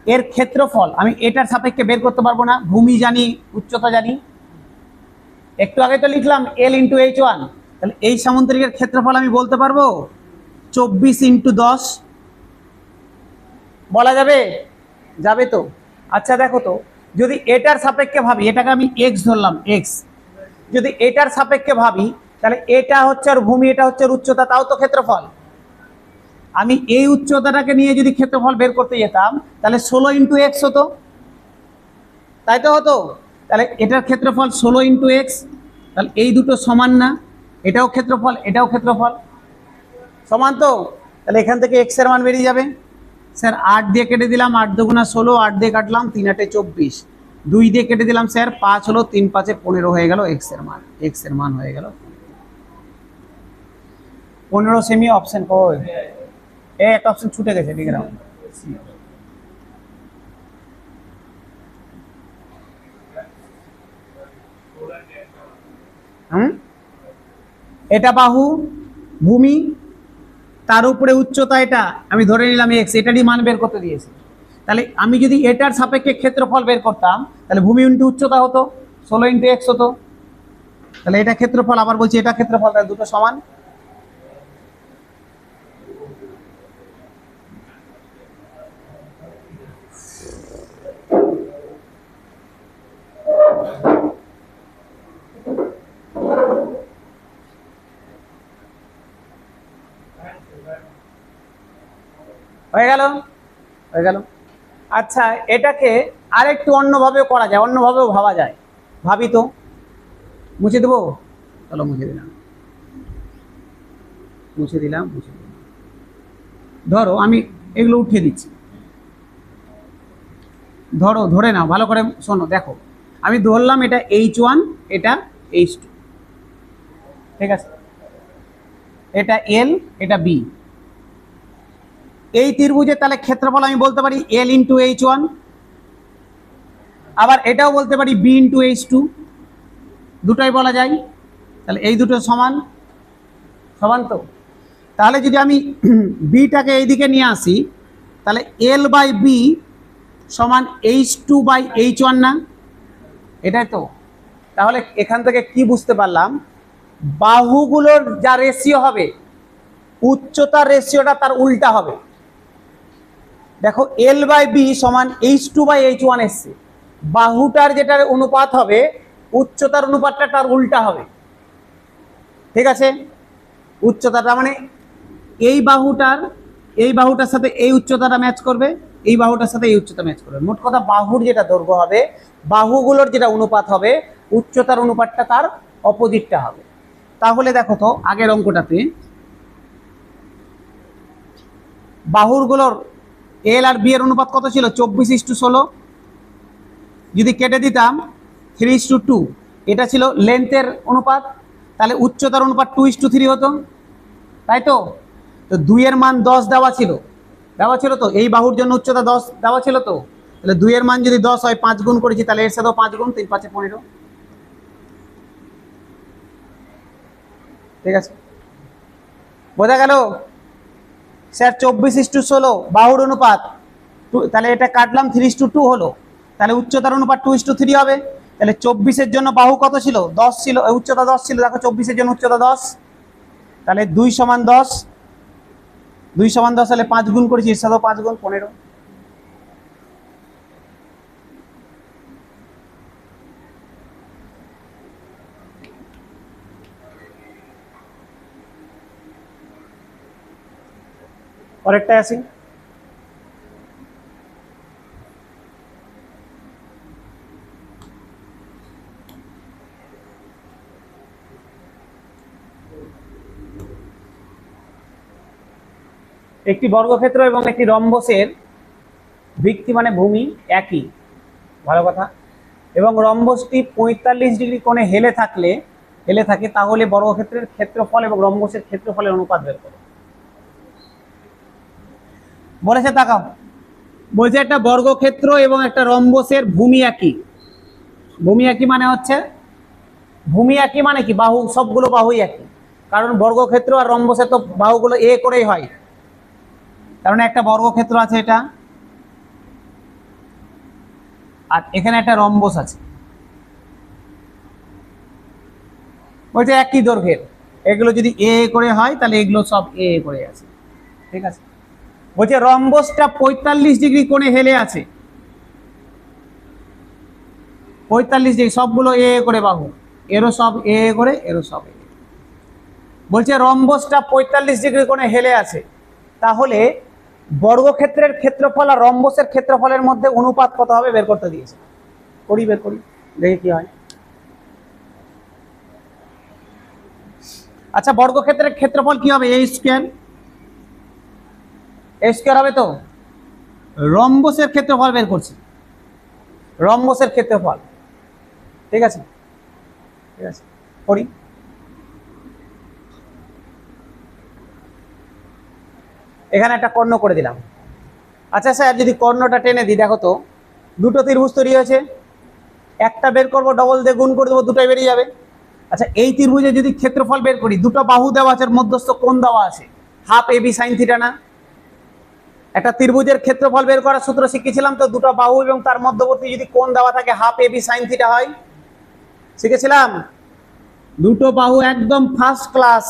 এর ক্ষেত্রফল আমি এটার সাপেক্ষে বের করতে পারবো না? ভূমি জানি, উচ্চতা জানি, একটু আগে তো লিখলাম এল ইন্টু h1, তাহলে এই সামান্তরিকের ক্ষেত্রফল আমি বলতে পারবো 24 ইন্টু 10, বলা যাবে? যাবে তো। আচ্ছা দেখো তো, যদি এটার সাপেক্ষে ভাবি, এটাকে আমি এক্স ধরলাম, এক্স, যদি এটার সাপেক্ষে ভাবি, তাহলে এটা হচ্ছে আর ভূমি, এটা হচ্ছে উচ্চতা, তাও তো ক্ষেত্রফল। আমি এই উচ্চতাটাকে নিয়ে যদি ক্ষেত্রফল বের করতে যেতাম, তাহলে 16 ইন্টু এক্স হতো, তাই তো হতো। তাহলে এটার ক্ষেত্রফল 16 ইন্টু এক্স, তাহলে এই দুটো সমান না? এটাও ক্ষেত্রফল, এটাও ক্ষেত্রফল, সমান তো। তাহলে এখান থেকে এক্স এর মান বেরিয়ে যাবে। স্যার 8 দিয়ে কেটে দিলাম, 8 দুগুণা 16, 8 দিয়ে কাটলাম 3 8 24, 2 দিয়ে কেটে দিলাম স্যার 5 হলো, 3 5 15 হয়ে গেল এক্স এর মান। এক্স এর মান হয়ে গেল 15 সেমি। অপশন কই? একটা অপশন ছুটে গেছে, লিখে নাও। এটা বাহু, ভূমি, তার উপরে উচ্চতা, এটা আমি ধরে নিলাম এক্স, এটারই মান বের করতে দিয়েছি। তাহলে আমি যদি এটার সাপেক্ষে ক্ষেত্রফল বের করতাম, তাহলে ভূমি ইন্টু উচ্চতা হতো, 16 ইন্টু এক্স হতো। তাহলে এটা ক্ষেত্রফল, আবার বলছি এটা ক্ষেত্রফল, তাহলে দুটো সমান। হয়ে গেল, হয়ে গেল। আচ্ছা, এটাকে আরেকটু অন্যভাবেও করা যায়, অন্যভাবেও ভাবা যায়। ভাবি তো, মুছে দেবো? চলো মুছে দিলাম, মুছে দিলাম, মুছে দিলাম। ধরো আমি এগুলো উঠিয়ে দিচ্ছি, ধরো, ধরে নাও, ভালো করে শোনো, দেখো আমি ধরলাম এটা H1, এটা H2, ঠিক আছে, এটা L, এটা B। এই ত্রিভুজের তাহলে ক্ষেত্রফল আমি বলতে পারি L ইন্টু H1, আবার এটাও বলতে পারি B ইন্টু H2, দুটোই বলা যায়। তাহলে এই দুটো সমান, সমান তো। তাহলে যদি আমি বিটাকে এইদিকে নিয়ে আসি, তাহলে L বাই বি সমান H2 বাই H1 না? এটাই তো। তাহলে এখান থেকে কি বুঝতে পারলাম, বাহুগুলোর যা রেশিও হবে, উচ্চতার রেশিওটা তার উল্টা হবে। দেখো L বাই বি সমান H2 বাই H1 এসছে, বাহুটার যেটার অনুপাত হবে, উচ্চতার অনুপাতটা তার উল্টা হবে, ঠিক আছে। উচ্চতাটা মানে এই বাহুটার সাথে এই উচ্চতাটা ম্যাচ করবে, এই বাহুটার সাথে এই উচ্চতা ম্যাচ করবে। মোট কথা বাহুর যেটা দৈর্ঘ্য হবে, বাহুগুলোর যেটা অনুপাত হবে, উচ্চতার অনুপাতটা তার অপোজিটটা হবে। তাহলে দেখো তো আগের অঙ্কটাতে বাহুগুলোর এল আর বি এর অনুপাত কত ছিল? 24:16। যদি কেটে দিতাম 3:2, এটা ছিল লেন্থের অনুপাত, তাহলে উচ্চতার অনুপাত 2:3 হতো, তাই তো। তো 2 এর মান 10 দেওয়া ছিল, তো এই বাহুর জন্য উচ্চতা 10 দেওয়া ছিল তো। তাহলে 2 এর মান যদি 10 হয়, 5 গুণ করেছি, তাহলে এর সাথেও 5 গুণ, 3 5 15, ঠিক আছে। বোঝা গেল স্যার? 24:16 বাহুর অনুপাত, তাহলে এটা কাটলাম 3:2 হলো, তাহলে উচ্চতার অনুপাত 2:3 হবে। তাহলে 24-এর জন্য বাহু কত ছিল? 10 ছিল, উচ্চতা 10 ছিল। দেখো 24-এর জন্য উচ্চতা 10, তাহলে 2 সমান 10, 2 সমান 10 হলে 5 গুণ করেছি, এর সাথেও 5 গুণ, 15। পরেরটায় আসি। একটি বর্গক্ষেত্র এবং একটি রম্বসের ভিত্তি মানে ভূমি একই, ভালো কথা, এবং রম্বসটি 45 ডিগ্রি কোণে হেলে থাকে, তাহলে বর্গক্ষেত্রের ক্ষেত্রফল এবং রম্বসের ক্ষেত্রফলের অনুপাত বের করো। বলেছে, তাকাও, বলছে একটা বর্গক্ষেত্র এবং একটা রম্বসের ভূমি একই। ভূমি একই মানে হচ্ছে, ভূমি একই মানে কি? বাহু, সবগুলো বাহুই একই, কারণ বর্গক্ষেত্র আর রম্বসে তো বাহুগুলো এ করেই হয়। কারণ একটা বর্গক্ষেত্র আছে এটা, আর এখানে একটা রম্বস আছে, বলছে একই দৈর্ঘ্যের। এগুলো যদি এ করে হয়, তাহলে এগুলো সব এ করে আছে, ঠিক আছে। বলছে রম্বসটা 45 ডিগ্রি কোণে হেলে আছে, 45 ডিগ্রি, সবগুলো এ করে বাহু, এরও সব এ করে, এরও সব এ। বলছে রম্বসটা 45 ডিগ্রি কোণে হেলে আছে, তাহলে বর্গক্ষেত্রের ক্ষেত্রফল আর রম্বসের ক্ষেত্রফলের মধ্যে অনুপাত কত হবে বের করতে দিয়েছে। বের করি, দেখি কি হয়। আচ্ছা, বর্গক্ষেত্রের ক্ষেত্রফল কি হবে? a স্কয়ার, এ স্কোয়ার হবে তো। রম্বসের ক্ষেত্রফল বের করছি, রম্বসের ক্ষেত্রফল। ঠিক আছে, ঠিক আছে, করি। এখানে একটা কর্ণ করে দিলাম। আচ্ছা স্যার, যদি কর্ণটা টেনে দিই, দেখো তো দুটো ত্রিভুজ তৈরি হয়েছে, একটা বের করবো, ডবল দিয়ে গুণ করে দেবো, দুটোই বেরিয়ে যাবে। আচ্ছা, এই ত্রিভুজে যদি ক্ষেত্রফল বের করি, দুটো বাহু দেওয়া আছে, মধ্যস্থ কোণ দেওয়া আছে, হাফ এবি সাইন থিটা না? একটা ত্রিভুজের ক্ষেত্রফল বের করার সূত্র শিখেছিলাম তো, দুটো বাহু এবং তার মধ্যবর্তী যদি কোণ দেওয়া থাকে, হাফ এবি সাইন থিটা হয়, শিখেছিলাম। দুটো বাহু একদম ফার্স্ট ক্লাস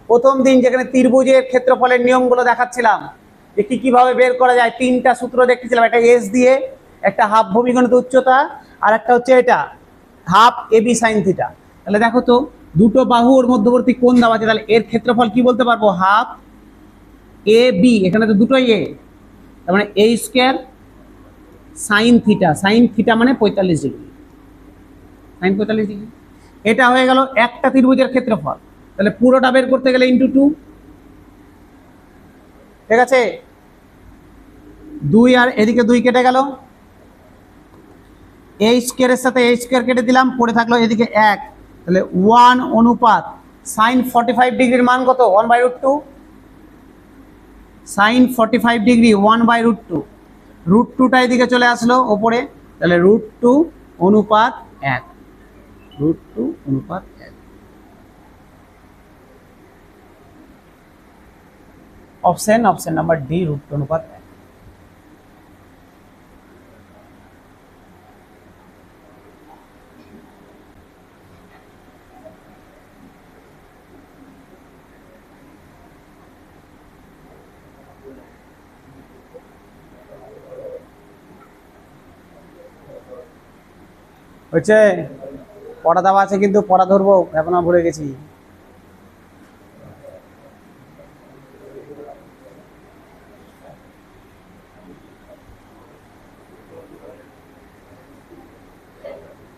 প্রথম দিন, যেখানে ত্রিভুজের ক্ষেত্রফলের নিয়মগুলো দেখাচ্ছিলাম যে কি কিভাবে বের করা যায়, তিনটা সূত্র দেখেছিলাম, একটা এস দিয়ে, একটা হাফ ভূমিগণিত উচ্চতা, আর একটা হচ্ছে এটা হাফ এবি সাইন থিটা। তাহলে দেখো তো দুটো বাহুর মধ্যবর্তী কোণ দেওয়া আছে, তাহলে এর ক্ষেত্রফল কি বলতে পারবো? হাফ এ বি, এখানে তো দুটোই এ, তার মানে A square sine theta, sine theta মানে 45 ডিগ্রি, সাইন 45 ডিগ্রি। এটা হয়ে গেল একটা ত্রিভুজের ক্ষেত্রফল। তাহলে পুরোটা বের করতে গেলে ইন্টু 2, ঠিক আছে। 2 আর এদিকে 2 কেটে গেল, এ স্কোয়ারের সাথে এ স্কোয়ার কেটে দিলাম, পড়ে থাকলো এদিকে 1, তাহলে 1 অনুপাত সাইন 45 ডিগ্রির মান কত? 1/√2। সাইন 45 ডিগ্রি 1/√2, √2টা এদিকে চলে আসলো ওপরে, তাহলে √2 অনুপাত 1, √2 অনুপাত 1। অপশন নাম্বার ডি, √2 অনুপাত 1। হচ্ছে পড়া দেওয়া আছে, কিন্তু পড়া ধরবো এখন ভুলে গেছি।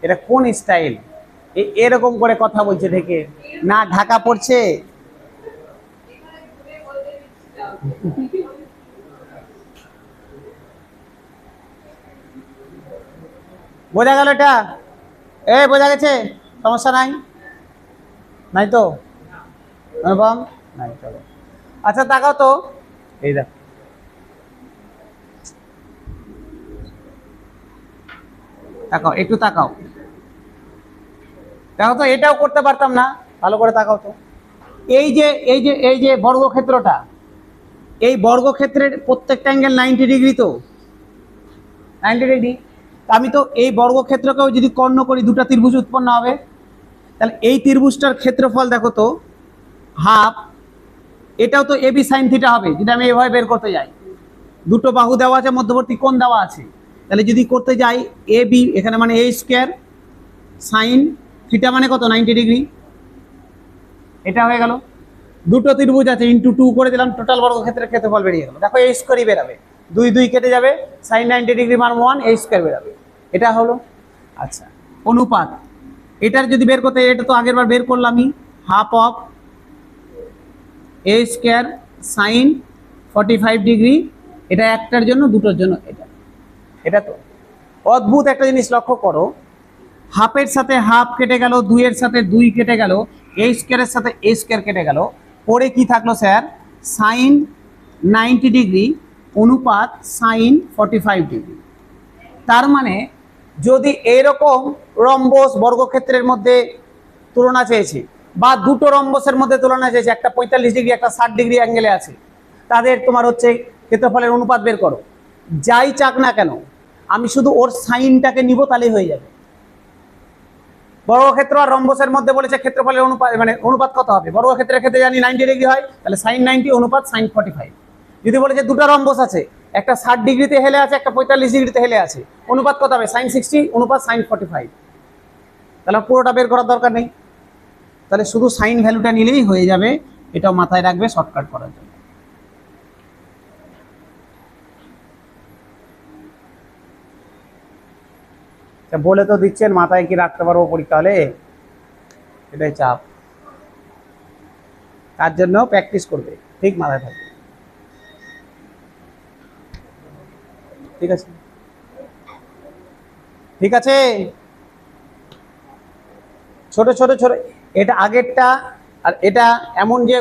এটা কোন স্টাইল? এরকম করে কথা বলছে থেকে না, ঢাকা পড়ছে। বোঝা গেল এটা? বোঝা গেছে, সমস্যা নাই, নাই তো অনুপম? নাই, চলো। আচ্ছা তাকাও তো, এই দেখ, তাকাও একটু, তাকাও, দেখো তো এটাও করতে পারতাম না, ভালো করে তাকাও তো। এই যে বর্গক্ষেত্রটা, এই বর্গক্ষেত্রের প্রত্যেকটা অ্যাঙ্গেল 90 ডিগ্রি, তো 90 ডিগ্রি। আমি তো এই বর্গক্ষেত্রকেও যদি কর্ণ করি, দুটো ত্রিভুজ উৎপন্ন হবে। তাহলে এই ত্রিভুজটার ক্ষেত্রফল দেখো তো হাফ, এটাও তো এবি সাইন থিটা হবে যদি আমি এভাবে বের করতে যাই। দুটো বাহু দেওয়া আছে, মধ্যবর্তী কোণ দেওয়া আছে, তাহলে যদি করতে যাই এ বি, এখানে মানে এ স্কোয়ার সাইন থিটা মানে কত? 90 ডিগ্রি। এটা হয়ে গেল। দুটো ত্রিভুজ আছে, ইন্টু 2 করে দিলাম, টোটাল বর্গক্ষেত্রের ক্ষেত্রফল বেরিয়ে গেল। দেখো এ স্কোয়ারই বেরাবে, 2 2 কেটে যাবে, সাইন 90 ডিগ্রি মান 1, এ স্কোয়ার বেরাবে। এটা হলো। আচ্ছা, অনুপাত এটার যদি বের করতে, এটা তো আগের বার বের করলামই, half of A square sine 45 degree, এটা একটার জন্য, দুটোর জন্য এটা। এটা তো অদ্ভুত একটা জিনিস লক্ষ্য করো, হাফের সাথে হাফ কেটে গেল, 2 এর সাথে 2 কেটে গেল, এ স্কোয়ারের সাথে এ স্কোয়ার কেটে গেল, পরে কি থাকলো স্যার? সাইন 90 ডিগ্রি অনুপাত সাইন 45 ডিগ্রি। তার মানে যদি এরকম রম্বস বর্গক্ষেত্রের মধ্যে তুলনা চেয়েছে, বা দুটো রম্বসের মধ্যে তুলনা চেয়েছে, একটা 45 ডিগ্রি একটা 60 ডিগ্রি অ্যাঙ্গেলে আছে, তাদের তোমার হচ্ছে ক্ষেত্রফলের অনুপাত বের করো, যাই চাক না কেন, আমি শুধু ওর সাইনটাকে নিব, তাহলেই হয়ে যাবে। বর্গক্ষেত্র আর রম্বসের মধ্যে বলেছে ক্ষেত্রফলের অনুপাত, মানে অনুপাত কত হবে? বর্গক্ষেত্রের ক্ষেত্রে জানি 90 ডিগ্রি হয়, তাহলে সাইন 90 অনুপাত সাইন 45। যদি বলেছে দুটো রম্বস আছে, একটা 60 ডিগ্রিতে হেলে আছে, একটা 45 ডিগ্রিতে হেলে আছে, অনুপাত কত হবে? সাইন 60 অনুপাত সাইন 45। তাহলে পুরোটা বের করার দরকার নেই, তাহলে শুধু সাইন ভ্যালুটা নিলেই হয়ে যাবে। এটাও মাথায় রাখবে শর্টকাট করার জন্য। বলে তো দিচ্ছেন, মাথায় কি রাখতে পারবো পরীক্ষা হলে? এটাই চাপ, তার জন্য প্র্যাকটিস করবে, ঠিক মাথায় থাকবে। ঠিক আছে, ঠিক আছে। ছোট ছোট ছোট, এটা আগেরটা আর এটা এমন যে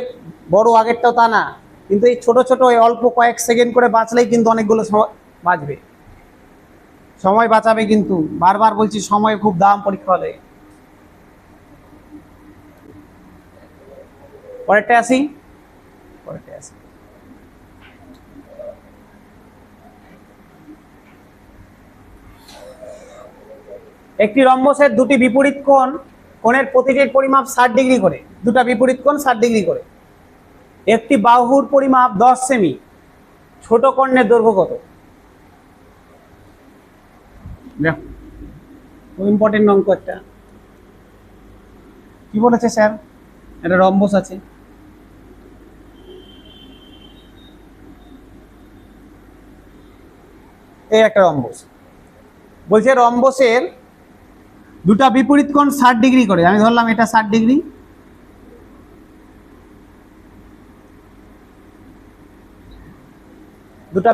বড় আগেরটাও তা না, কিন্তু এই ছোট ছোট এই অল্প কয়েক সেকেন্ড করে বাঁচলেই কিন্তু অনেকগুলো বাঁচবে, সময় বাঁচাবে। কিন্তু বারবার বলছি সময় খুব দাম পরীক্ষা হলে। পরেরটা আসি, পরেরটা আসি। একটি রম্বসের দুটি বিপরীত কোণের প্রতিটির পরিমাপ 60 ডিগ্রি করে, দুটা বিপরীত কোণ 60 ডিগ্রি করে। একটি বাহুর পরিমাপ 10 সেমি, ছোট কর্ণের দৈর্ঘ্য কত? দেখো ইম্পর্টেন্ট অঙ্ক একটা। কি বলেছে স্যার? একটা রম্বস আছে, এই একটা রম্বস, বলছে রম্বসের দুটা বিপরীত কোণ 60 ডিগ্রি করে। আমি ধরলাম এটা 60 ডিগ্রি, দুটা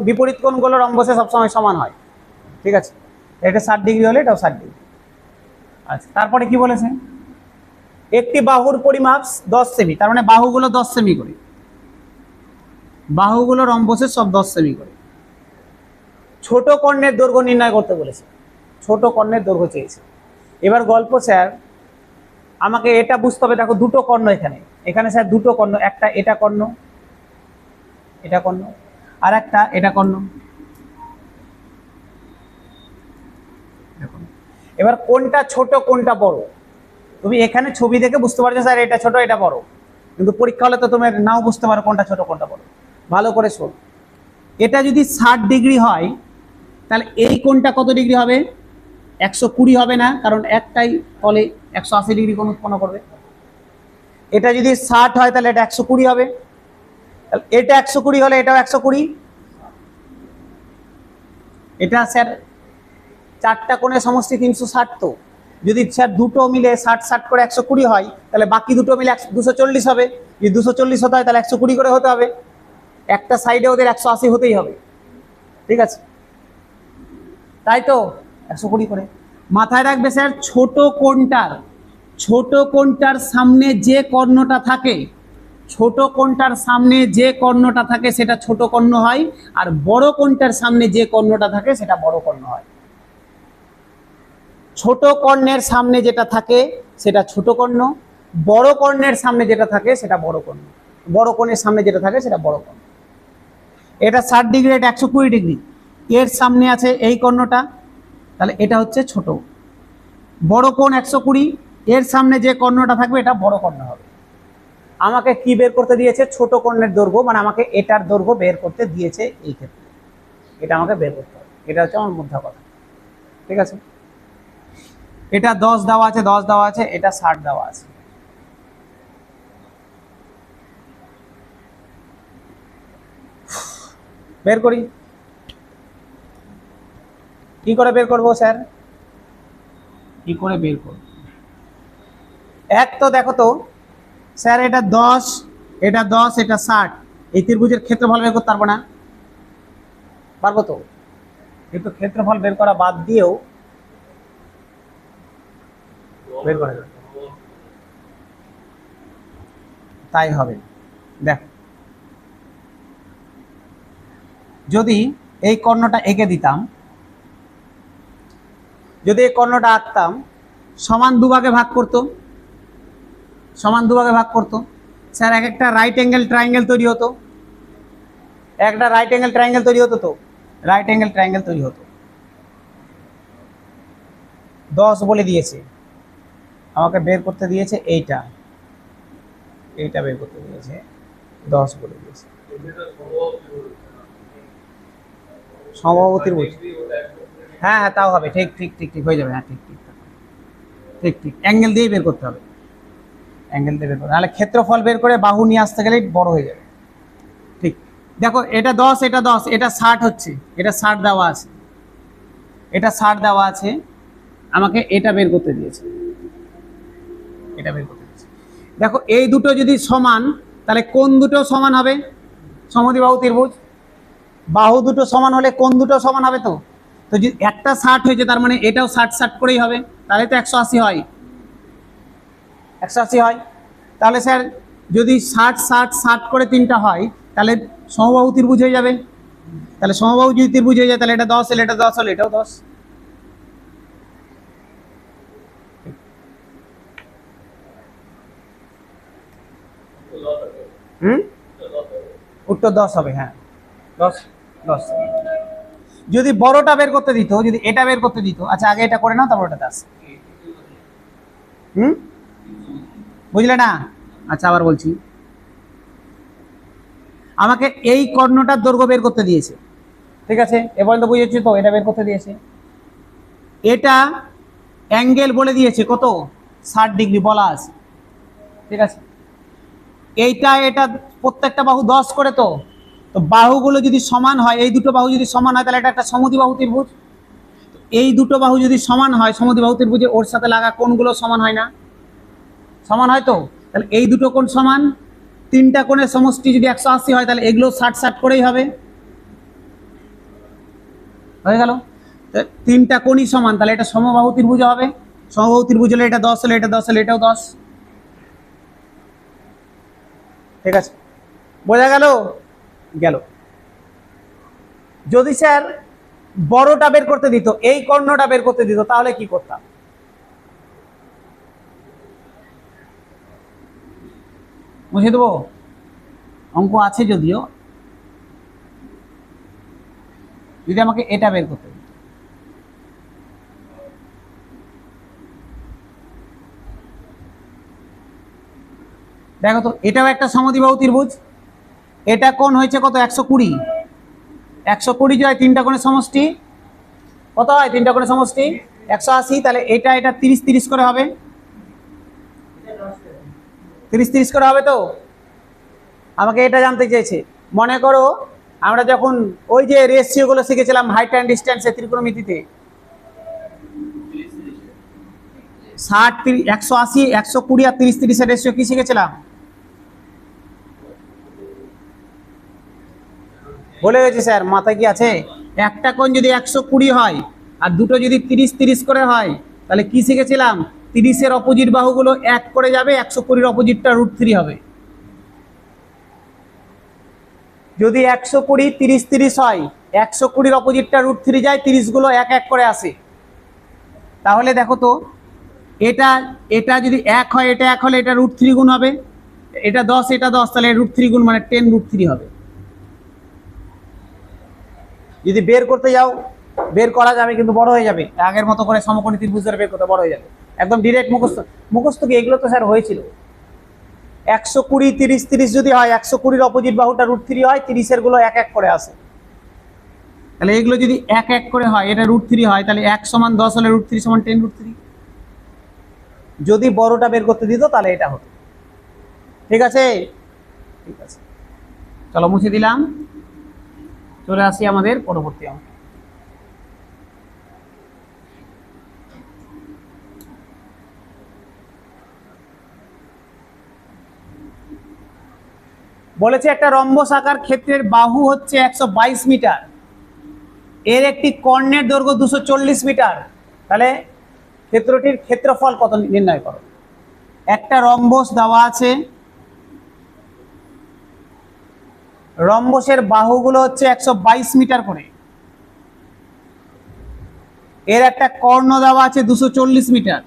বিপরীত কোণগুলো রম্বসে সবসময় সমান হয়, ঠিক আছে। এটা 60 ডিগ্রি হলে এটাও 60 ডিগ্রি। আচ্ছা, তারপরে কি বলেছে? একটি বাহুর পরিমাপ 10 সেমি, তার মানে বাহুগুলো 10 সেমি করে, বাহুগুলো রম্বসের সব 10 সেমি করে। ছোট কর্ণের দৈর্ঘ্য নির্ণয় করতে বলেছে, ছোট কর্ণের দৈর্ঘ্য চেয়েছে। এবার গল্প স্যার, আমাকে এটা বুঝতে হবে। দেখো দুটো কর্ণ এখানে, এখানে স্যার দুটো কর্ণ, একটা এটা কর্ণ, এটা কর্ণ, আর একটা এটা কর্ণ। এবার কোনটা ছোট কোনটা বড় তুমি এখানে ছবি দেখে বুঝতে পারছো স্যার এটা ছোট এটা বড়, কিন্তু পরীক্ষা হলে তো তুমি নাও বুঝতে পারো কোনটা ছোট কোনটা বড়। ভালো করে শোন, এটা যদি 60 ডিগ্রি হয় তাহলে এই কোণটা কত ডিগ্রি হবে? 120 হবে না, কারণ একটাই তলে 180 ডিগ্রি কোণ উৎপন্ন করবে। এটা যদি 60 হয় তাহলে এটা 120 হবে, এটা 120 হলে এটাও 120। এটা স্যার চারটা কোণের সমষ্টি 360, তো যদি স্যার দুটো মিলে 60 60 করে 120 হয় তাহলে বাকি দুটো মিলে 240 হবে। যদি 240 হতে হয় তাহলে 120 করে হতে হবে, একটা সাইডে ওদের 180 হতেই হবে, ঠিক আছে। তাই তো 120 করে মাথায় রাখবে স্যার। ছোট কোণটার সামনে যে কর্ণটা থাকে, ছোট কোণটার সামনে যে কর্ণটা থাকে সেটা ছোট কর্ণ হয়, আর বড় কোণটার সামনে যে কর্ণটা থাকে সেটা বড় কর্ণ হয়। ছোট কর্ণের সামনে যেটা থাকে সেটা ছোট কর্ণ, বড় কর্ণের সামনে যেটা থাকে সেটা বড় কর্ণ, বড় কোণের সামনে যেটা থাকে সেটা বড় কর্ণ। এটা 60 ডিগ্রি, এটা 120 ডিগ্রি, এর সামনে আছে এই কর্ণটা, তাহলে এটা হচ্ছে ছোট। বড় কোণ 120, এর সামনে যে কর্ণটা থাকবে এটা বড় কর্ণ হবে। আমাকে কি বের করতে দিয়েছে? ছোট কর্ণের দৈর্ঘ্য, মানে আমাকে এটার দৈর্ঘ্য বের করতে দিয়েছে। এই ক্ষেত্রে এটা আমাকে বের করতে হবে, এটা হচ্ছে আমার মুদ্রা কথা, ঠিক আছে। এটা 10 দেওয়া আছে, 10 দেওয়া আছে, এটা 60 দেওয়া আছে। বের করি, কি করে বের করবো স্যার? কি করে বের করবো? এক তো দেখো তো স্যার, এটা 10, এটা 10, এটা 60, এই ত্রিভুজের ক্ষেত্রফল বের করতে পারবো না? পারবো তো, কিন্তু ক্ষেত্রফল বের করা বাদ দিয়েও বের করা যাবে, তাই হবে। দেখো, যদি এই কর্ণটা এঁকে দিতাম, যদি এই কর্ণটা আঁকতাম, সমান দুভাগে ভাগ করতো, সমান দুভাগে ভাগ করতো স্যার, এক একটা রাইট অ্যাঙ্গেল ট্রায়াঙ্গেল তৈরি হতো, একটা রাইট অ্যাঙ্গেল ট্রায়াঙ্গেল তৈরি হতো, তো রাইট অ্যাঙ্গেল ট্রায়াঙ্গেল তৈরি হতো। 10 বলে দিয়েছে, আমাকে বের করতে দিয়েছে এইটা, এইটা বের করতে দিয়েছে, 10 বলে দিয়েছে। সমবাহু ত্রিভুজ, হ্যাঁ হ্যাঁ তাও হবে, ঠিক ঠিক ঠিক ঠিক হয়ে যাবে, হ্যাঁ ঠিক ঠিক ঠিক ঠিক, অ্যাঙ্গেল দিয়েই বের করতে হবে, অ্যাঙ্গেল দিয়ে বের করতে, নাহলে ক্ষেত্রফল বের করে বাহু নিয়ে আসতে গেলেই বড় হয়ে যাবে। ঠিক, দেখো এটা 10, এটা 10, এটা 60 হচ্ছে, এটা 60 দেওয়া আছে, এটা 60 দেওয়া আছে, আমাকে এটা বের করতে দিয়েছে, এটা বের করতে দিয়েছে। দেখো এই দুটো যদি সমান, তাহলে কোন দুটো সমান হবে? সমদ্বিবাহু ত্রিভুজ। বাহু দুটো সমান হলে কোণ দুটো সমান হবে তো। তো যদি একটা 60 হয়েছে তার মানে এটাও 60 করেই হবে, তাহলে তো 180 হয়, 180 হয়। তাহলে স্যার যদি 60 করে তিনটা হয় তাহলে সমবাহু ত্রিভুজ হয়ে যাবে। তাহলে সমবাহু যদি ত্রিভুজ হয়ে যায় তাহলে এটা 10 হলে এটা 10 হলে এটাও 10। উত্তর 10 হবে, হ্যাঁ 10 10। যদি বড়টা বের করতে দিত, যদি এটা বের করতে দিত, আচ্ছা আগে এটা করে নাও তারপর ওটাতে আসে। বুঝলে না? আচ্ছা আবার বলছি, আমাকে এই কর্ণটার দৈর্ঘ্য বের করতে দিয়েছে, ঠিক আছে, এ পর্যন্ত বুঝেছি তো? এটা বের করতে দিয়েছে, এটা অ্যাঙ্গেল বলে দিয়েছে কত, 60 ডিগ্রি বলা আছে, ঠিক আছে। এইটা এটা প্রত্যেকটা বাহু 10 করে, তো তো বাহুগুলো যদি সমান হয়, এই দুটো বাহু যদি সমান হয় তাহলে এটা একটা সমদ্বিবাহু ত্রিভুজ। এই দুটো বাহু যদি সমান হয় সমদ্বিবাহু ত্রিভুজে, ওর সাথে লাগা কোণগুলো সমান হয় না? সমান হয় তো। তাহলে এই দুটো কোণ সমান, তিনটা কোণের সমষ্টি যদি 180 হয় তাহলে এগুলো 60 করেই হবে, হয়ে গেল। তিনটা কোণই সমান, তাহলে এটা সমবাহু ত্রিভুজ হবে। সমবাহু ত্রিভুজ হলে এটা 10 হলে এটা 10 হলে এটাও 10, ঠিক আছে, বোঝা গেল? গেল। যদি স্যার বড়টা বের করতে দিত, এই কর্ণটা বের করতে দিত, তাহলে কি করতাম? বুঝিয়ে দেবো, অঙ্ক আছে যদিও। যদি আমাকে এটা বের করতে দিত, দেখো তো এটাও একটা সমদ্বিবাহু ত্রিভুজ, এটা কোণ হয়েছে কত, 120। 120 যদি হয় তিনটা কোণের সমষ্টি কত হয়, তিনটা কোণের সমষ্টি 180, তাহলে এটা এটা 30 30 করে হবে, 30 30 করে হবে। তো আমাকে এটা জানতে চেয়েছে, মনে করো আমরা যখন ওই যে রেশিও গুলো শিখেছিলাম হাইট অ্যান্ড ডিস্টেন্সে ত্রিকোণমিতিতে, 60 180 120 আর 30 30 এর রেশিও কি শিখেছিলাম? বলে গেছি স্যার, মাথায় কি আছে? একটা কোণ যদি 120 হয় আর দুটো যদি 30 30 করে হয় তাহলে কি শিখেছিলাম? 30-এর অপোজিট বাহুগুলো 1 করে যাবে, 120-র অপোজিটটা √3 হবে। যদি 120 30 30 হয়, 120-র অপোজিটটা √3 যায়, 30 গুলো 1 1 করে আসে। তাহলে দেখো তো এটা এটা যদি 1 হয়, এটা 1 হলে এটা √3 গুণ হবে, এটা 10 এটা 10, তাহলে √3 গুণ মানে 10 √3 হবে। যদি বের করতে যাও বের করা যাবে, কিন্তু বড় হয়ে যাবে, আগের মতো করে সমকোণী ত্রিভুজ ধরে বের করতে বড় হয়ে যাবে, একদম ডিরেক্ট মুখস্থ। মুখস্থ কি এগুলো তো স্যার হয়েছিল। 120 30 30 যদি হয়, 120-র অপোজিট বাহুটা √3 হয়, 30-এর গুলো 1 1 করে আসে। তাহলে এগুলো যদি 1 1 করে হয়, এটা √3 হয়, তাহলে 1 সমান 10 হলে √3 সমান 10 √3। যদি বড়টা বের করতে দিত তাহলে এটা হতো, ঠিক আছে? ঠিক আছে, চলো মুছে দিলাম, চলে আসি আমাদের পরবর্তী অঙ্ক। বলেছে একটা রম্বস আকার ক্ষেত্রের বাহু হচ্ছে 122 মিটার, এর একটি কর্ণের দৈর্ঘ্য 240 মিটার, তাহলে ক্ষেত্রটির ক্ষেত্রফল কত নির্ণয় করো। একটা রম্বস দেওয়া আছে, রম্বসের বাহুগুলো হচ্ছে 122 মিটার করে, এর একটা কর্ণ দেওয়া আছে 240 মিটার,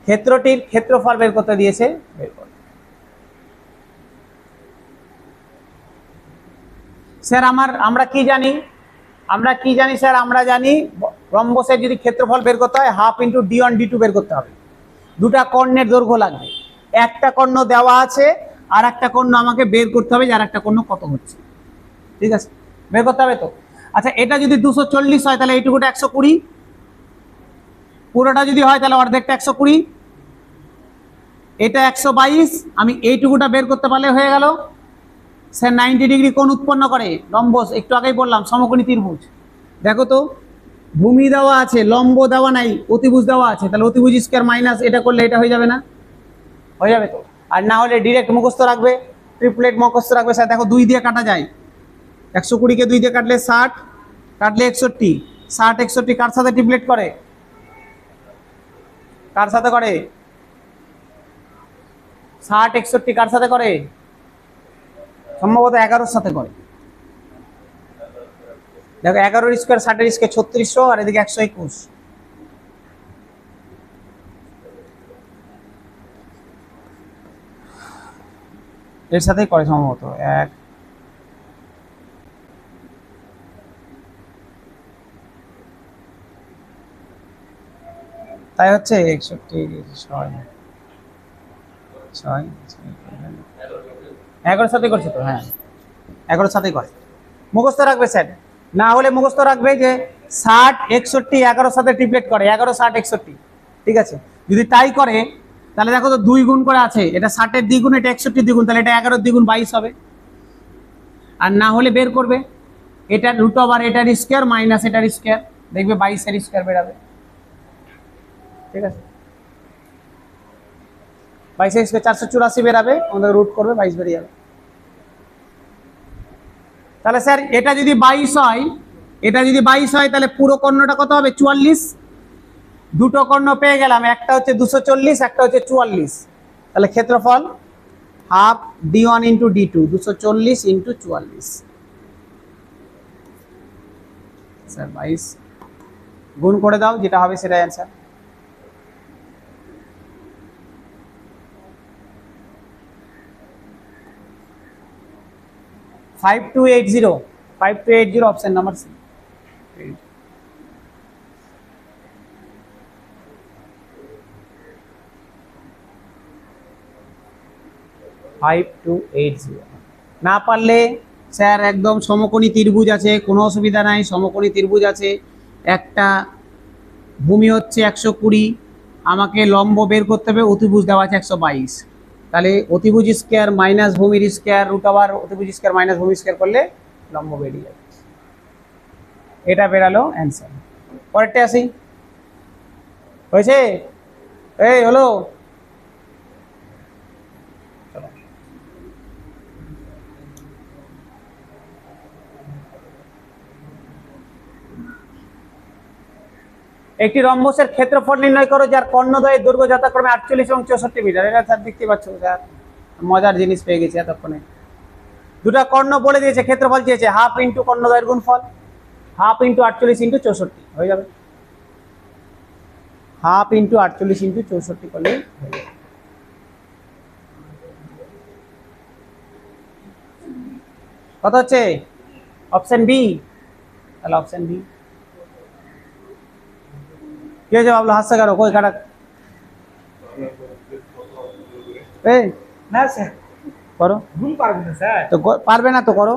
ক্ষেত্রটির ক্ষেত্রফল বের করতে দিয়েছে, বের করো। স্যার আমরা কি জানি? স্যার আমরা জানি রম্বসের যদি ক্ষেত্রফল বের করতে হয় হাফ ইন্টু d1 d2 বের করতে হবে। দুটা কর্ণের দৈর্ঘ্য লাগবে, একটা কর্ণ দেওয়া আছে আর একটা কর্ণ আমাকে বের করতে হবে, যার একটা কর্ণ কত হচ্ছে, ঠিক আছে, বের করতে হবে তো। আচ্ছা এটা যদি 240 হয় তাহলে এইটুকুটা 120, পুরোটা যদি হয় তাহলে অর্ধেকটা 120, এটা 122, আমি এইটুকুটা বের করতে পারলে হয়ে গেল। স্যার 90 ডিগ্রি কোণ উৎপন্ন করে রম্বস, একটু আগেই বললাম সমকোণী ত্রিভুজ। দেখো তো ভূমি দেওয়া আছে, লম্ব দেওয়া নাই, অতিভুজ দেওয়া আছে, তাহলে অতিভুজ স্কয়ার মাইনাস এটা করলে এটা হয়ে যাবে না? হয়ে যাবে তো। আর না হলে ডিরেক্ট মুখস্থ রাখবে, ট্রিপলেট মুখস্থ রাখবে স্যার। দেখো 2 দিয়ে কাটা যায়, 120 কে 2 দিয়ে কাটলে 60, কাটলে 61, 60 61 কার সাথে ট্রিপলেট করে? কার সাথে করে? 60 61 কার সাথে করে? সম্ভবত 11-র সাথে করে। দেখো 11-র স্কোয়ার 60-এর স্কোয়ার 3600, আর এদিকে 121। এর সাথেই করে সম্ভবত। এক তাই হচ্ছে 61 6 11-র সাথে করছে তো? হ্যাঁ 11-র সাথেই করে। মুখস্থ রাখবে স্যার, না হলে মুখস্থ রাখবে যে 60 61 11-র সাথে ট্রিপলেট করে, 11 60 61। ঠিক আছে, যদি তাই করে তাহলে দেখো তো 2 গুণ করে আছে, এটা 60-এর দ্বিগুণ, এটা 61 দ্বিগুণ, তাহলে এটা 11-র দ্বিগুণ 22 হবে। আর না হলে বের করবে এটা রুট ওভার এটার স্কোয়ার মাইনাস এটার স্কোয়ার, দেখবে 22-এর স্কোয়ার বেরাবে। ঠিক আছে, 22-এর স্কোয়ার 484 বেরাবে, আমাদের রুট করবে 22 বেরিয়ে যাবে। তাহলে স্যার এটা যদি 22 হয়, এটা যদি 22 হয় তাহলে পুরো কর্ণটা কত হবে? 44। দুটো কর্ণ পেয়ে গেলাম, একটা হচ্ছে 240, একটা হচ্ছে 44। তাহলে ক্ষেত্রফল half d1 into d2, 240 into 44। Sir 22 গুণ করে দাও, যেটা হবে সেটাই answer. Five two eight zero option number C. 5280 না পারলে স্যার একদম সমকোণী ত্রিভুজ আছে, কোনো অসুবিধা নাই। সমকোণী ত্রিভুজ আছে, একটা ভূমি হচ্ছে 120, আমাকে লম্ব বের করতে হবে, অতিভুজ দেওয়া আছে 122। তাহলে অতিভুজ স্কোয়ার মাইনাস ভূমির স্কোয়ার রুট ওভার অতিভুজ স্কোয়ার মাইনাস ভূমি স্কোয়ার করলে লম্ব বেরিয়ে যাবে। এটা বেরালো অ্যান্সার। পরেরটা আসি, হয়েছে? এই হলো, একটি রম্বসের ক্ষেত্রফল নির্ণয় করো যার কর্ণদ্বয়ের দৈর্ঘ্য যথাক্রমে 48 এবং 64 মিটার। এটা স্যার দেখতে পাচ্ছ স্যার, মজার জিনিস পেয়ে গেছি এতক্ষণে। দুটা কর্ণ বলে দিয়েছে, ক্ষেত্রফল চেয়েছে, হাফ ইন্টু কর্ণদ্বয়ের গুণফল, হাফ ইন্টু 48 ইন্টু 64 হয়ে যাবে। হাফ ইন্টু 48 ইন্টু 64 করলে হয়ে যাবে। কত হচ্ছে? Option B. তাহলে অপশন বি। কি হয়েছে ভাবলো? হাসছে কারো? কই কাটা? এই না স্যার, করো। গুণ পারবো না স্যার। তো পারবে না তো করো।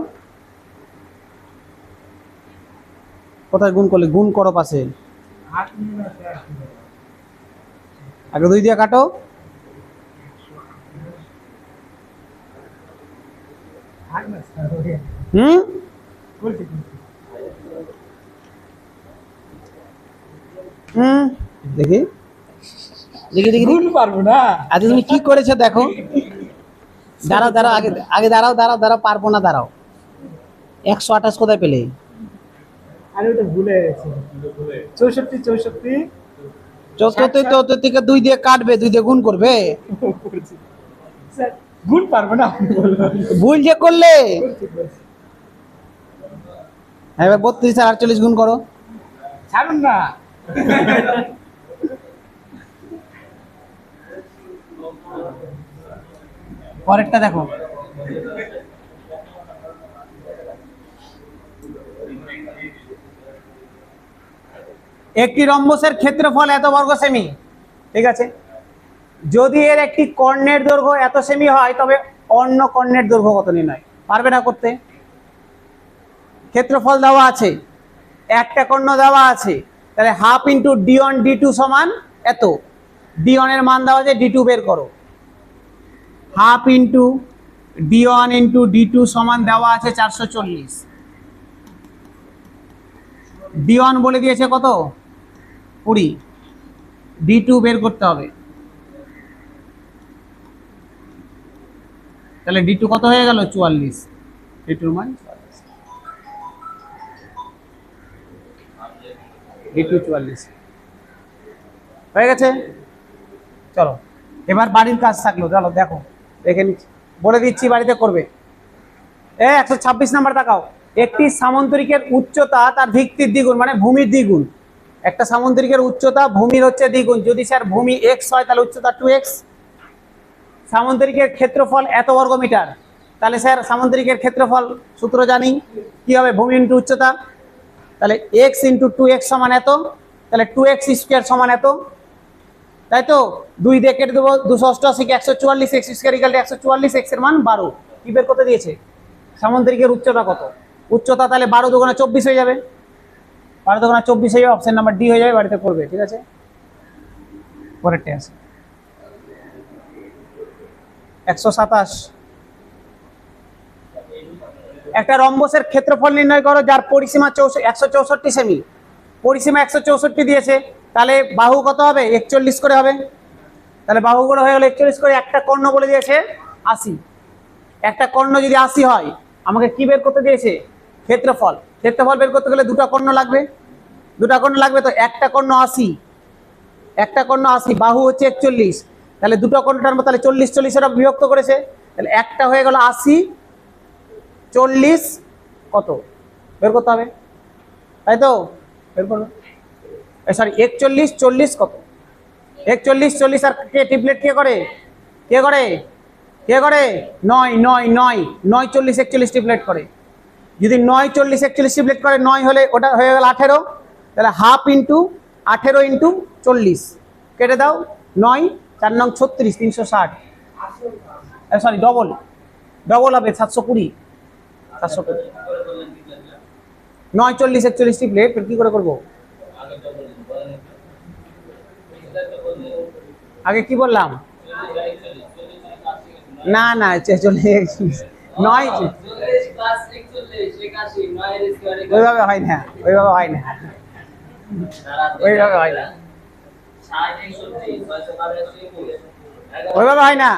কোথায় গুণ করলে? গুণ করো পাশে, হাত নিয়ে না স্যার। আগে 2 দিয়ে কাটো। হাত না স্যার, ওরে বলছি দেখি দেখি দেখি গুণ পারবো না। আচ্ছা তুমি কি করেছো দেখো। দাঁড়াও দাঁড়াও, আগে আগে দাঁড়াও দাঁড়াও দাঁড়াও, পারবো না, দাঁড়াও। 128 কোথায় পেলে? আরে ওটা ভুলে গেছি। 64 64 চতুর্থ থেকে 2 দিয়ে কাটবে, 2 দিয়ে গুণ করবে। স্যার গুণ পারবো না। ভুল যে করলে। বলছি, বলছি। হ্যাঁ, এবার 32 আর 48 গুণ করো। ছাড়ুন না। পরেরটা দেখো, একটি রম্বসের ক্ষেত্রফল এত বর্গ সেমি। ঠিক আছে, যদি এর একটি কর্ণের দৈর্ঘ্য এত সেমি হয় তবে অন্য কর্ণের দৈর্ঘ্য কত নির্ণয়? পারবে না করতে? ক্ষেত্রফল দেওয়া আছে, একটা কর্ণ দেওয়া আছে, তাহলে হাফ ইন্টু d1 d2 সমান এত। d1 এর মান দেওয়া আছে, d2 বের করো। Half into d1 into d2 সমান দেওয়া আছে 440। d1 বলে দিয়েছে কত? 20। d2 বের করতে হবে। তাহলে D2 কত হয়ে গেল? 44। D2 মান 44, D2 44 হয়ে গেছে। চলো এবার বাড়ির কাজ থাকলো, চলো দেখো দেখে নিচ্ছি, বলে দিচ্ছি বাড়িতে করবে। 126 নাম্বার তাকাও। একটি সামন্তরিকের উচ্চতা তার ভিত্তির দ্বিগুণ, মানে ভূমির দ্বিগুণ। একটা সামন্তরিকের উচ্চতা ভূমির হচ্ছে দ্বিগুণ। যদি স্যার ভূমি x হয় তাহলে উচ্চতা 2x। সামন্তরিকের ক্ষেত্রফল এত বর্গমিটার, তাহলে স্যার সামন্তরিকের ক্ষেত্রফল সূত্র জানি কি হবে, ভূমি ইন্টু উচ্চতা। তাহলে x ইন্টু 2x সমান এত, তাহলে 2x স্কোয়ার সমান এত, তাই তো। 2 দিয়ে কেটে দেবো, 288 কে 144, x square equal to 144, x এর মান 12। কি বের করতে দিয়েছে? সামন্তরিকের উচ্চতা কত? উচ্চতা তাহলে 12 দুগুণে 24 হয়ে যাবে, 12 দুগুণে 24 হয়ে যাবে, অপশন নাম্বার ডি হয়ে যাবে। বাড়িতে করবে, ঠিক আছে। পরেরটা আছে 127। একটা রম্বসের ক্ষেত্রফল নির্ণয় করো যার পরিসীমা 164 সেমি। পরিসীমা 164 দিয়েছে, তাহলে বাহু কত হবে? 41 করে হবে। তাহলে বাহুগুলো হয়ে গেল 41 করে। একটা কর্ণ বলে দিয়েছে 80। একটা কর্ণ যদি 80 হয়, আমাকে কি বের করতে দিয়েছে? ক্ষেত্রফল। ক্ষেত্রফল বের করতে গেলে দুটো কর্ণ লাগবে, দুটো কর্ণ লাগবে। তো একটা কর্ণ 80, একটা কর্ণ 80, বাহু হচ্ছে 41, তাহলে দুটো কর্ণটার মধ্যে তাহলে 40 40 এরা বিভক্ত করেছে, তাহলে একটা হয়ে গেল 80, 40 কত বের করতে হবে, তাই তো। বের করবে, সরি 41 40 কত? 41 40 আর কে টিপলেট কে করে? কে করে? কে করে? 9 9 9 9 40 41 টিপলেট করে। যদি 9 40 41 টিপলেট করে, 9 হলে ওটা হয়ে গেল 18, তাহলে হাফ ইন্টু 18 ইন্টু 40 কেটে দাও, 9 4 9 36 360, সরি ডবল, ডবল হবে 720, 720। 9 40 41 টিপলেট কি করে করবো? আগে কি বললাম? না না 41 9 ওইভাবে হয় না, ওইভাবে হয় না, ওইভাবে হয় না, ওইভাবে হয় না,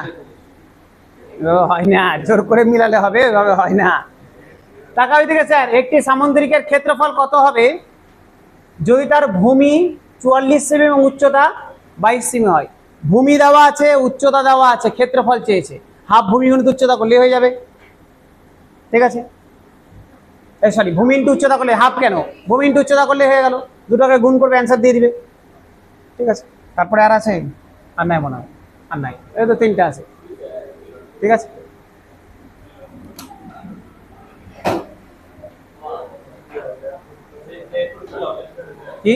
ওইভাবে হয় না, জোর করে মিলালে হবে, ওইভাবে হয় না। টাকা ওইদিকে স্যার, একটি সামন্তরিকের ক্ষেত্রফল কত হবে যদি তার ভূমি 44 সেমি এবং উচ্চতা 22 সেমি হয়? ভূমি দেওয়া আছে, উচ্চতা দেওয়া আছে, ক্ষেত্রফল চেয়েছে, হাফ ভূমি গুণিত উচ্চতা করলে হয়ে যাবে, ঠিক আছে। সরি ভূমি ইন্টু উচ্চতা করলে, হাফ কেন, ভূমি ইন্টু উচ্চতা করলে হয়ে গেল, দুটোকে গুণ করবে, অ্যান্সার দিয়ে দিবে, ঠিক আছে। তারপরে আর আছে? আর নাই মনে হয়, আর নাই, এই তো 3টা আছে, ঠিক আছে। কি